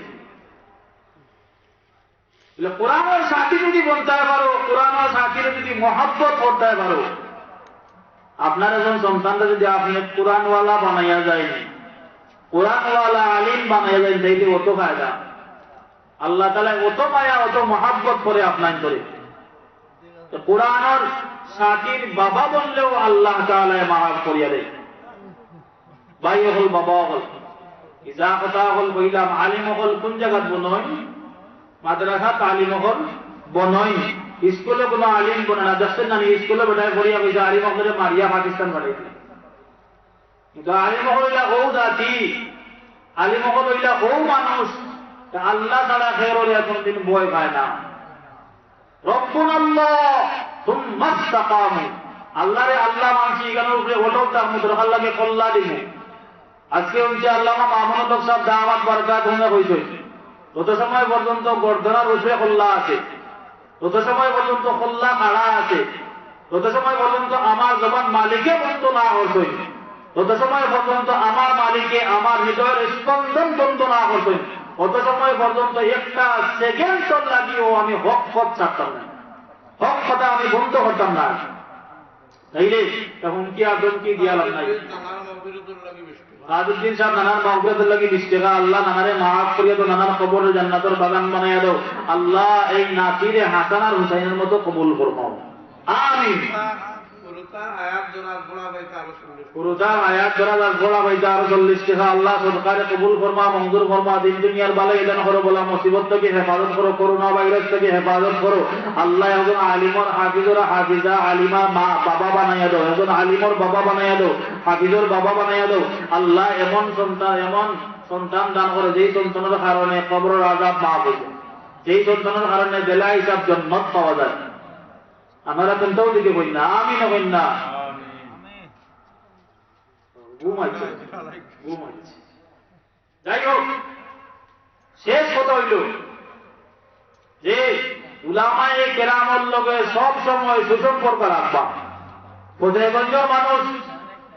কোরআনের সাথী যদি বলতে পারো, কোরআনের সাথীরে যদি মহব্বত করতে পারো, আপনার একজন সন্তানটা যদি আপনি কোরআনওয়ালা বানাইয়া যায়, কোরআনওয়ালা আলিম বানাইয়া যায়, তাইলে অত ফায়দা। আল্লাহ তাআলা অত মায়া অত মহব্বত করে আপনার করে। কোরআনের সাথীর বাবা বললেও আল্লাহ তাআলা মাফ করিয়া দেয়। ভাই হল বাবা হল ইজা কথা হল বইলাম আলিম হল কোন জায়গাত বনয়, মাদ্রাসা তালিম হল বনয়, স্কুলে কোনো আলিম বনে না। দেখছেন না স্কুলে বেটায় পড়িয়া কইছে আলিম হলে মারিয়া পাকিস্তান পাঠাইছে। কিন্তু আলিম হইলা ও জাতি, আলিম হইলা ও মানুষ, আল্লাহ ছাড়া খের হলে কোনদিন বই পায় না। রব্বুনাল্লাহ সুম্মা ইসতাকামু, আল্লাহরে আল্লাহ মানছি এখানের উপরে ওটাও তার মধ্যে আল্লাহকে কল্লা দিব। আজকে হচ্ছে আল্লামা মামুনুল হক সাহেব দাওয়াত বরকাত হয়ে হয়েছে, তত সময় পর্যন্ত গর্দনার উপরে কল্লা আছে, তত সময় পর্যন্ত কল্লা খাড়া আছে, তত সময় পর্যন্ত আমার জবান মালিকে বন্ধ না হচ্ছে, তত সময় পর্যন্ত আমার মালিকে আমার হৃদয়ের স্পন্দন বন্ধ না হচ্ছে, তত সময় পর্যন্ত একটা সেকেন্ড লাগিও আমি হক পথ ছাড়তাম না, হক কথা আমি বন্ধ করতাম না। তাইলে তখন কি আদম কি দিয়া লাগ নাই। কাজউদ্দিন সাহেব নানার মাগফিরাতুল লাগি 20 টাকা, আল্লাহ নানারে মাফ করিয়া দাও, নানার কবরে জান্নাতের বাগান বানাইয়া দাও। আল্লাহ এই নাতিরে হাসান আর হুসাইনের মতো কবুল ফরমাও। আমিন। পুরোটা আয়াত ধরা আর গোলা বাইতা আর 40 টাকা, আল্লাহ সদকারে কবুল ফরমা, মঞ্জুর ফরমা, দিন দুনিয়ার বালাই দান করো, বলা মুসিবত থেকে হেফাজত করো, করোনা ভাইরাস থেকে হেফাজত করো। আল্লাহ একজন আলিমর হাফিজর হাফিজা আলিমা মা বাবা বানাইয়া দাও, একজন আলিমর বাবা বানাইয়া দাও, হাফিজর বাবা বানাইয়া দাও। আল্লাহ এমন সন্তান দান করে যেই সন্তানের কারণে কবরের আযাব মাফ হইবে, যেই সন্তানের কারণে বেলা হিসাব জান্নাত পাওয়া যায়। আমরা কোনটাও দিকে বই না, আমি না বই না, ঘুমাইছে। যাই হোক, শেষ কথা হইল যে উলামায়ে কেরামের লগে সব সময় সুসম্পর্ক রাখবা। ফতেহগঞ্জের মানুষ,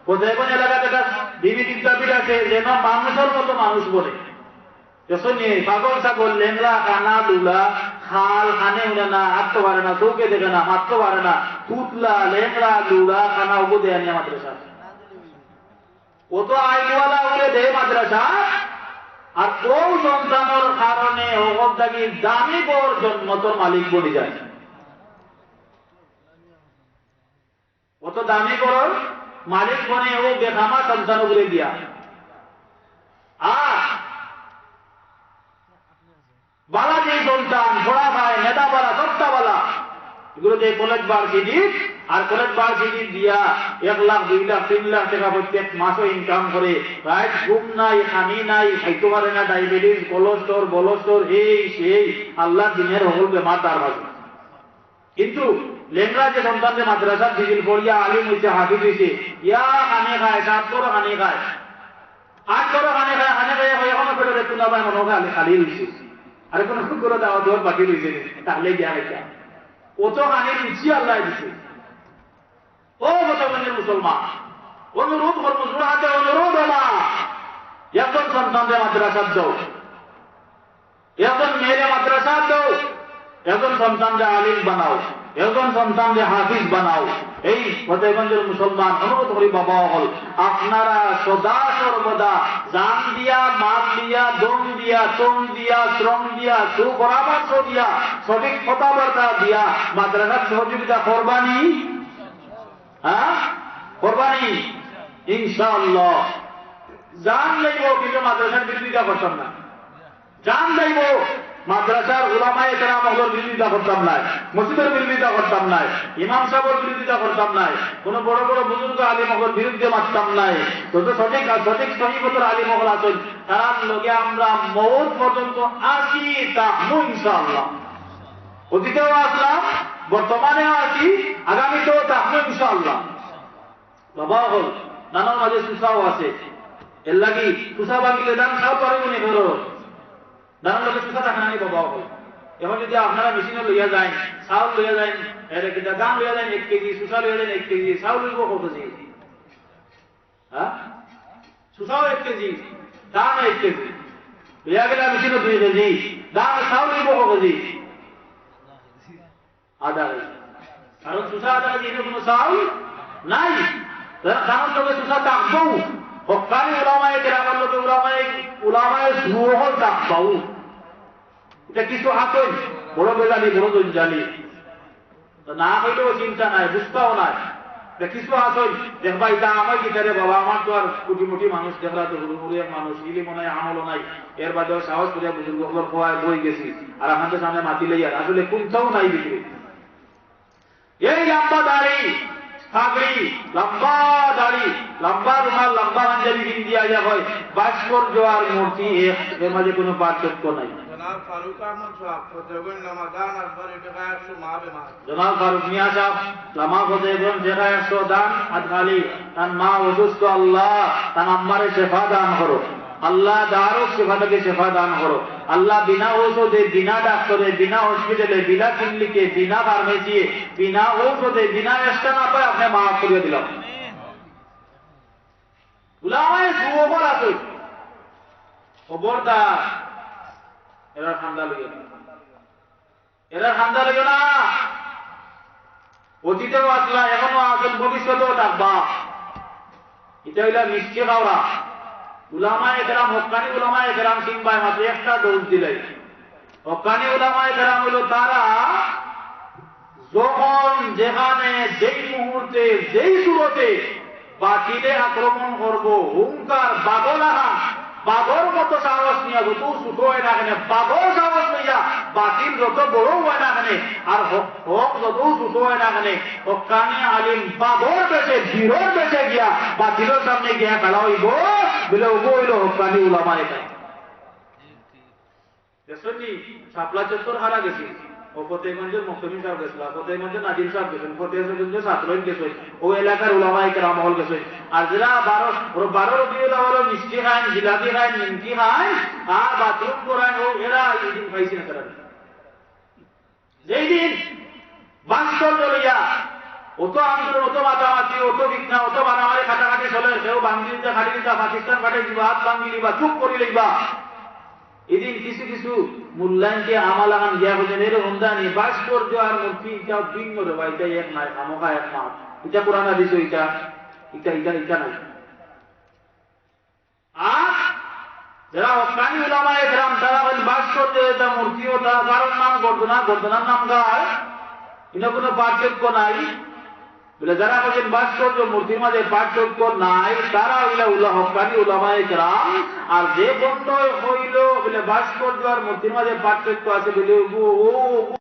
ফতেহগঞ্জ এলাকাতে একটা বিবি বিদ্যাপীঠ আছে, যেন মানুষের মতো মানুষ বলে। শুনে পাগল ছাগল লেংরা কানা দুলা খাল খানে উনে না আটতে পারে না, চৌকে দেখে না, মারতে পারে না, তুতলা লেংরা দুলা খানা উগো দেয় নিয়ে মাদ্রাসা। ও তো আইনওয়ালা উড়ে দেয় মাদ্রাসা, আর ও সন্তানের কারণে ওগদাগি দামি বর জন্মতর মালিক বনে যায়। ও তো দামি বর মালিক বনে ও বেখামা সন্তান উড়ে দিয়া। আর বালা যে সন্তান পড়া ভাই নেতা বালা সত্তা বালা এগুলো যে কলেজ ভার্সিটি আর কলেজ ভার্সিটি দিয়া 1 লাখ 2 লাখ 3 লাখ টাকা প্রত্যেক মাসে ইনকাম করে, রাইট ঘুম নাই, খানি নাই, খাইতে পারে না, ডায়াবেটিস, কোলেস্ট্রল বলস্ট্রল এই সেই আল্লাহ দিনের হল বেমার তার ভাবে। কিন্তু লেংরা যে সন্তানকে মাদ্রাসা দিল পড়িয়া আলিম হইছে, হাফিজ হইছে, ইয়া খানে খায়, 7 বড় খানে খায়, 8 বড় খানে খায়, খানে খায় এখনো পেটে তুলা পায় মনে হয় খালি হইছে, আর কোনো করে দেওয়া দেওয়ার বাকি রয়েছে তাহলে গিয়া গেছে। ও তো হানির রুচি আল্লাহ দিছে। ও বর্তমানের মুসলমান অনুরোধ করবো, হাতে অনুরোধ হলা এখন সন্তানকে মাদ্রাসা দাও, এখন মেয়েরে মাদ্রাসা দাও, এখন সন্তানকে আলিম বানাও, এখন সন্তানকে হাফিজ বানাও। এই ফতেগঞ্জের মুসলমান অনুরোধ করি বাবা হল আপনারা সদা সর্বদা জান দিয়া, মাল দিয়া, দম দিয়া, শ্রম দিয়া, শ্রম দিয়া, সুপরামর্শ দিয়া, সঠিক কথাবার্তা দিয়া মাদ্রাসার সহযোগিতা করবানি। হ্যাঁ করবানি ইনশাআল্লাহ। জান যাইব কিন্তু মাদ্রাসার বিরোধিতা করতাম না, জান যাইব মাদ্রাসার উলামায়ে কেরাম হলোর বিরোধিতা করতাম নাই, মসজিদের বিরোধিতা করতাম নাই, ইমাম সাহেবের বিরোধিতা করতাম নাই, কোন বড় বড় বুজুর্গ আলিম হলোর বিরুদ্ধে মারতাম নাই। তত সঠিক সঠিক সহিবতর আলিম হল আছেন, তার লগে আমরা মওত পর্যন্ত আসি তাহমু ইনশাআল্লাহ। অতীতেও আসলাম, বর্তমানেও আছি, আগামীতেও তাহমু ইনশাআল্লাহ। বাবা হল নানার মাঝে সুসাও আছে, এর লাগি সুসা বাগিলে দান খাও পারে মনে করো নানার লোকের সুসা থাকে না বাবা হল। এখন যদি আপনারা মেশিনে লইয়া যায়, চাউল লইয়া যায়, দাম লইয়া যায় 1 কেজি, সুসা লইয়া যায় 1 কেজি, চাউল লইব কত কেজি? হ্যাঁ সুসাও 1 কেজি, দাম 1 কেজি, লইয়া গেলে মেশিনে 2 কেজি, দাম চাউল লইব কত কেজি? আধা কেজি। কারণ সুসা আধা কেজি এর কোনো চাউল নাই, দামের লোকে সুসা থাকবো। হকানি উলামায়ে কেরামের লোকে উলামায়ে সুহল থাকবাও। এটা কিছু আসেন বড় বেজালি, বড় জঞ্জালি, না হইলেও চিন্তা নাই, বুঝতেও নাই। এটা কিছু আসেন দেখবা এটা আমার গিটারে বাবা, আমার তো আর কোটি কোটি মানুষ দেখলা তো হুড়ুহুড়ি মানুষ, ইলি মনে হয় আমলও নাই, এর বাদেও সাহস করে বুজুর্গ খোয়ায় বই গেছি, আর আমাদের সামনে মাতি লইয়ার আসলে কোনটাও নাই বিক্রি। এই লম্বা দাড়ি পাগড়ি, লম্বা দাড়ি, লম্বা রুমাল, লম্বা পাঞ্জাবি হিন্দি আয়া হয়, ভাস্কর্য আর মূর্তি এর মাঝে কোনো পার্থক্য নাই। জনাব ফারুক আহমদ সাহেব ফতেগঞ্জ নামাদান আকবর টাকা 100 মাবে মা। জনাব ফারুক মিয়া সাহেব লামা ফতেগঞ্জ টাকা 100 দান আদখালি, তার মা অসুস্থ, আল্লাহ তার আম্মারে শেফা দান করো, আল্লাহ দারুক শেফাটাকে শেফা দান করো, আল্লাহ বিনা ঔষধে, বিনা ডাক্তারে, বিনা হসপিটালে, বিনা ক্লিনিকে, বিনা ফার্মেসি, বিনা ঔষধে, বিনা এক্সট্রা না পায় আপনি মাফ করে দিলাম। উলামায়ে সুওবর আছে, খবরদার এরা ঠান্ডা লইয়া না, এরা ঠান্ডা লইয়া না। অতীতেও আসলা, এখনো আসেন, ভবিষ্যতেও থাকবা। এটা হইলা মিষ্টি খাওয়া। উলামায়ে কেরাম, হক্কানি উলামায়ে কেরাম সিংবাই মাত্র একটা ডোজ দিলে। হক্কানি উলামায়ে কেরাম হলো তারা যখন যেখানে যেই মুহূর্তে যেই সুরতে বাতিলে আক্রমণ করবো, হুঙ্কার বাগলাহা, বাগর মতো সাহস নিয়ে যত ছোট হয় না কেন, বাগর সাহস লইয়া বাতিল যত বড় হয় না কেন, আর হক যত ছোট হয় না কেন, হক্কানি আলিম বাগর বেশে, বীরর বেশে গিয়া বাতিলের সামনে গিয়া খেলা হইব বলে ওগো হইল হক্কানি উলামায়ে কেরাম। দেখছি শাপলা চত্বর হারা গেছি, ও ফতেগঞ্জের মুফতি সাহেব গেছিল, ফতেগঞ্জের নাজিম সাহেব গেছেন, ফতেগঞ্জের ছাত্রইন গেছেন, ও এলাকার উলামায়ে কেরাম হল গেছেন। আর যারা 12 রবিউল আউয়াল মিষ্টি খান, জিলাপি খান, নিমকি খান আর বাথরুম করেন, ও এরা এই দিন পাইছি না তারা। যেই দিন বাস্তব লইয়া অত আন্দোলন, অত মাতামাতি, অত বিঘ্না, অত বানামারি খাটাখাটি চলে, কেউ বাঙ্গিলিতে খাটি দিতা, পাকিস্তান কাটে দিবা, হাত বাঙ্গি লিবা, চুপ করি লিখবা, এদিন কিছু কিছু মূল্যায়নকে আমালাগান গিয়া হলেন এরকম জানি ভাস্কর্য আর মূর্তি এটা ভিন্ন রে ভাই, এটা এক নাই, আমকা এক মাস, এটা কোরআন হাদিস, এটা এটা এটা এটা নাই। আর যারা হকানি উলামায়ে কেরাম তারা বলেন ভাস্কর্য এটা মূর্তিও তা কারণ নাম গর্দনার নাম গায়, এটা কোনো পার্থক্য নাই বলে যারা বলেন ভাস্কর্য মূর্তির মাঝে পার্থক্য নাই, তারা হইলা হকানি উলামায়ে কেরাম। আর যে বন্ধ হইল বলে ভাস্কর্য আর মূর্তির মাঝে পার্থক্য আছে বলে ও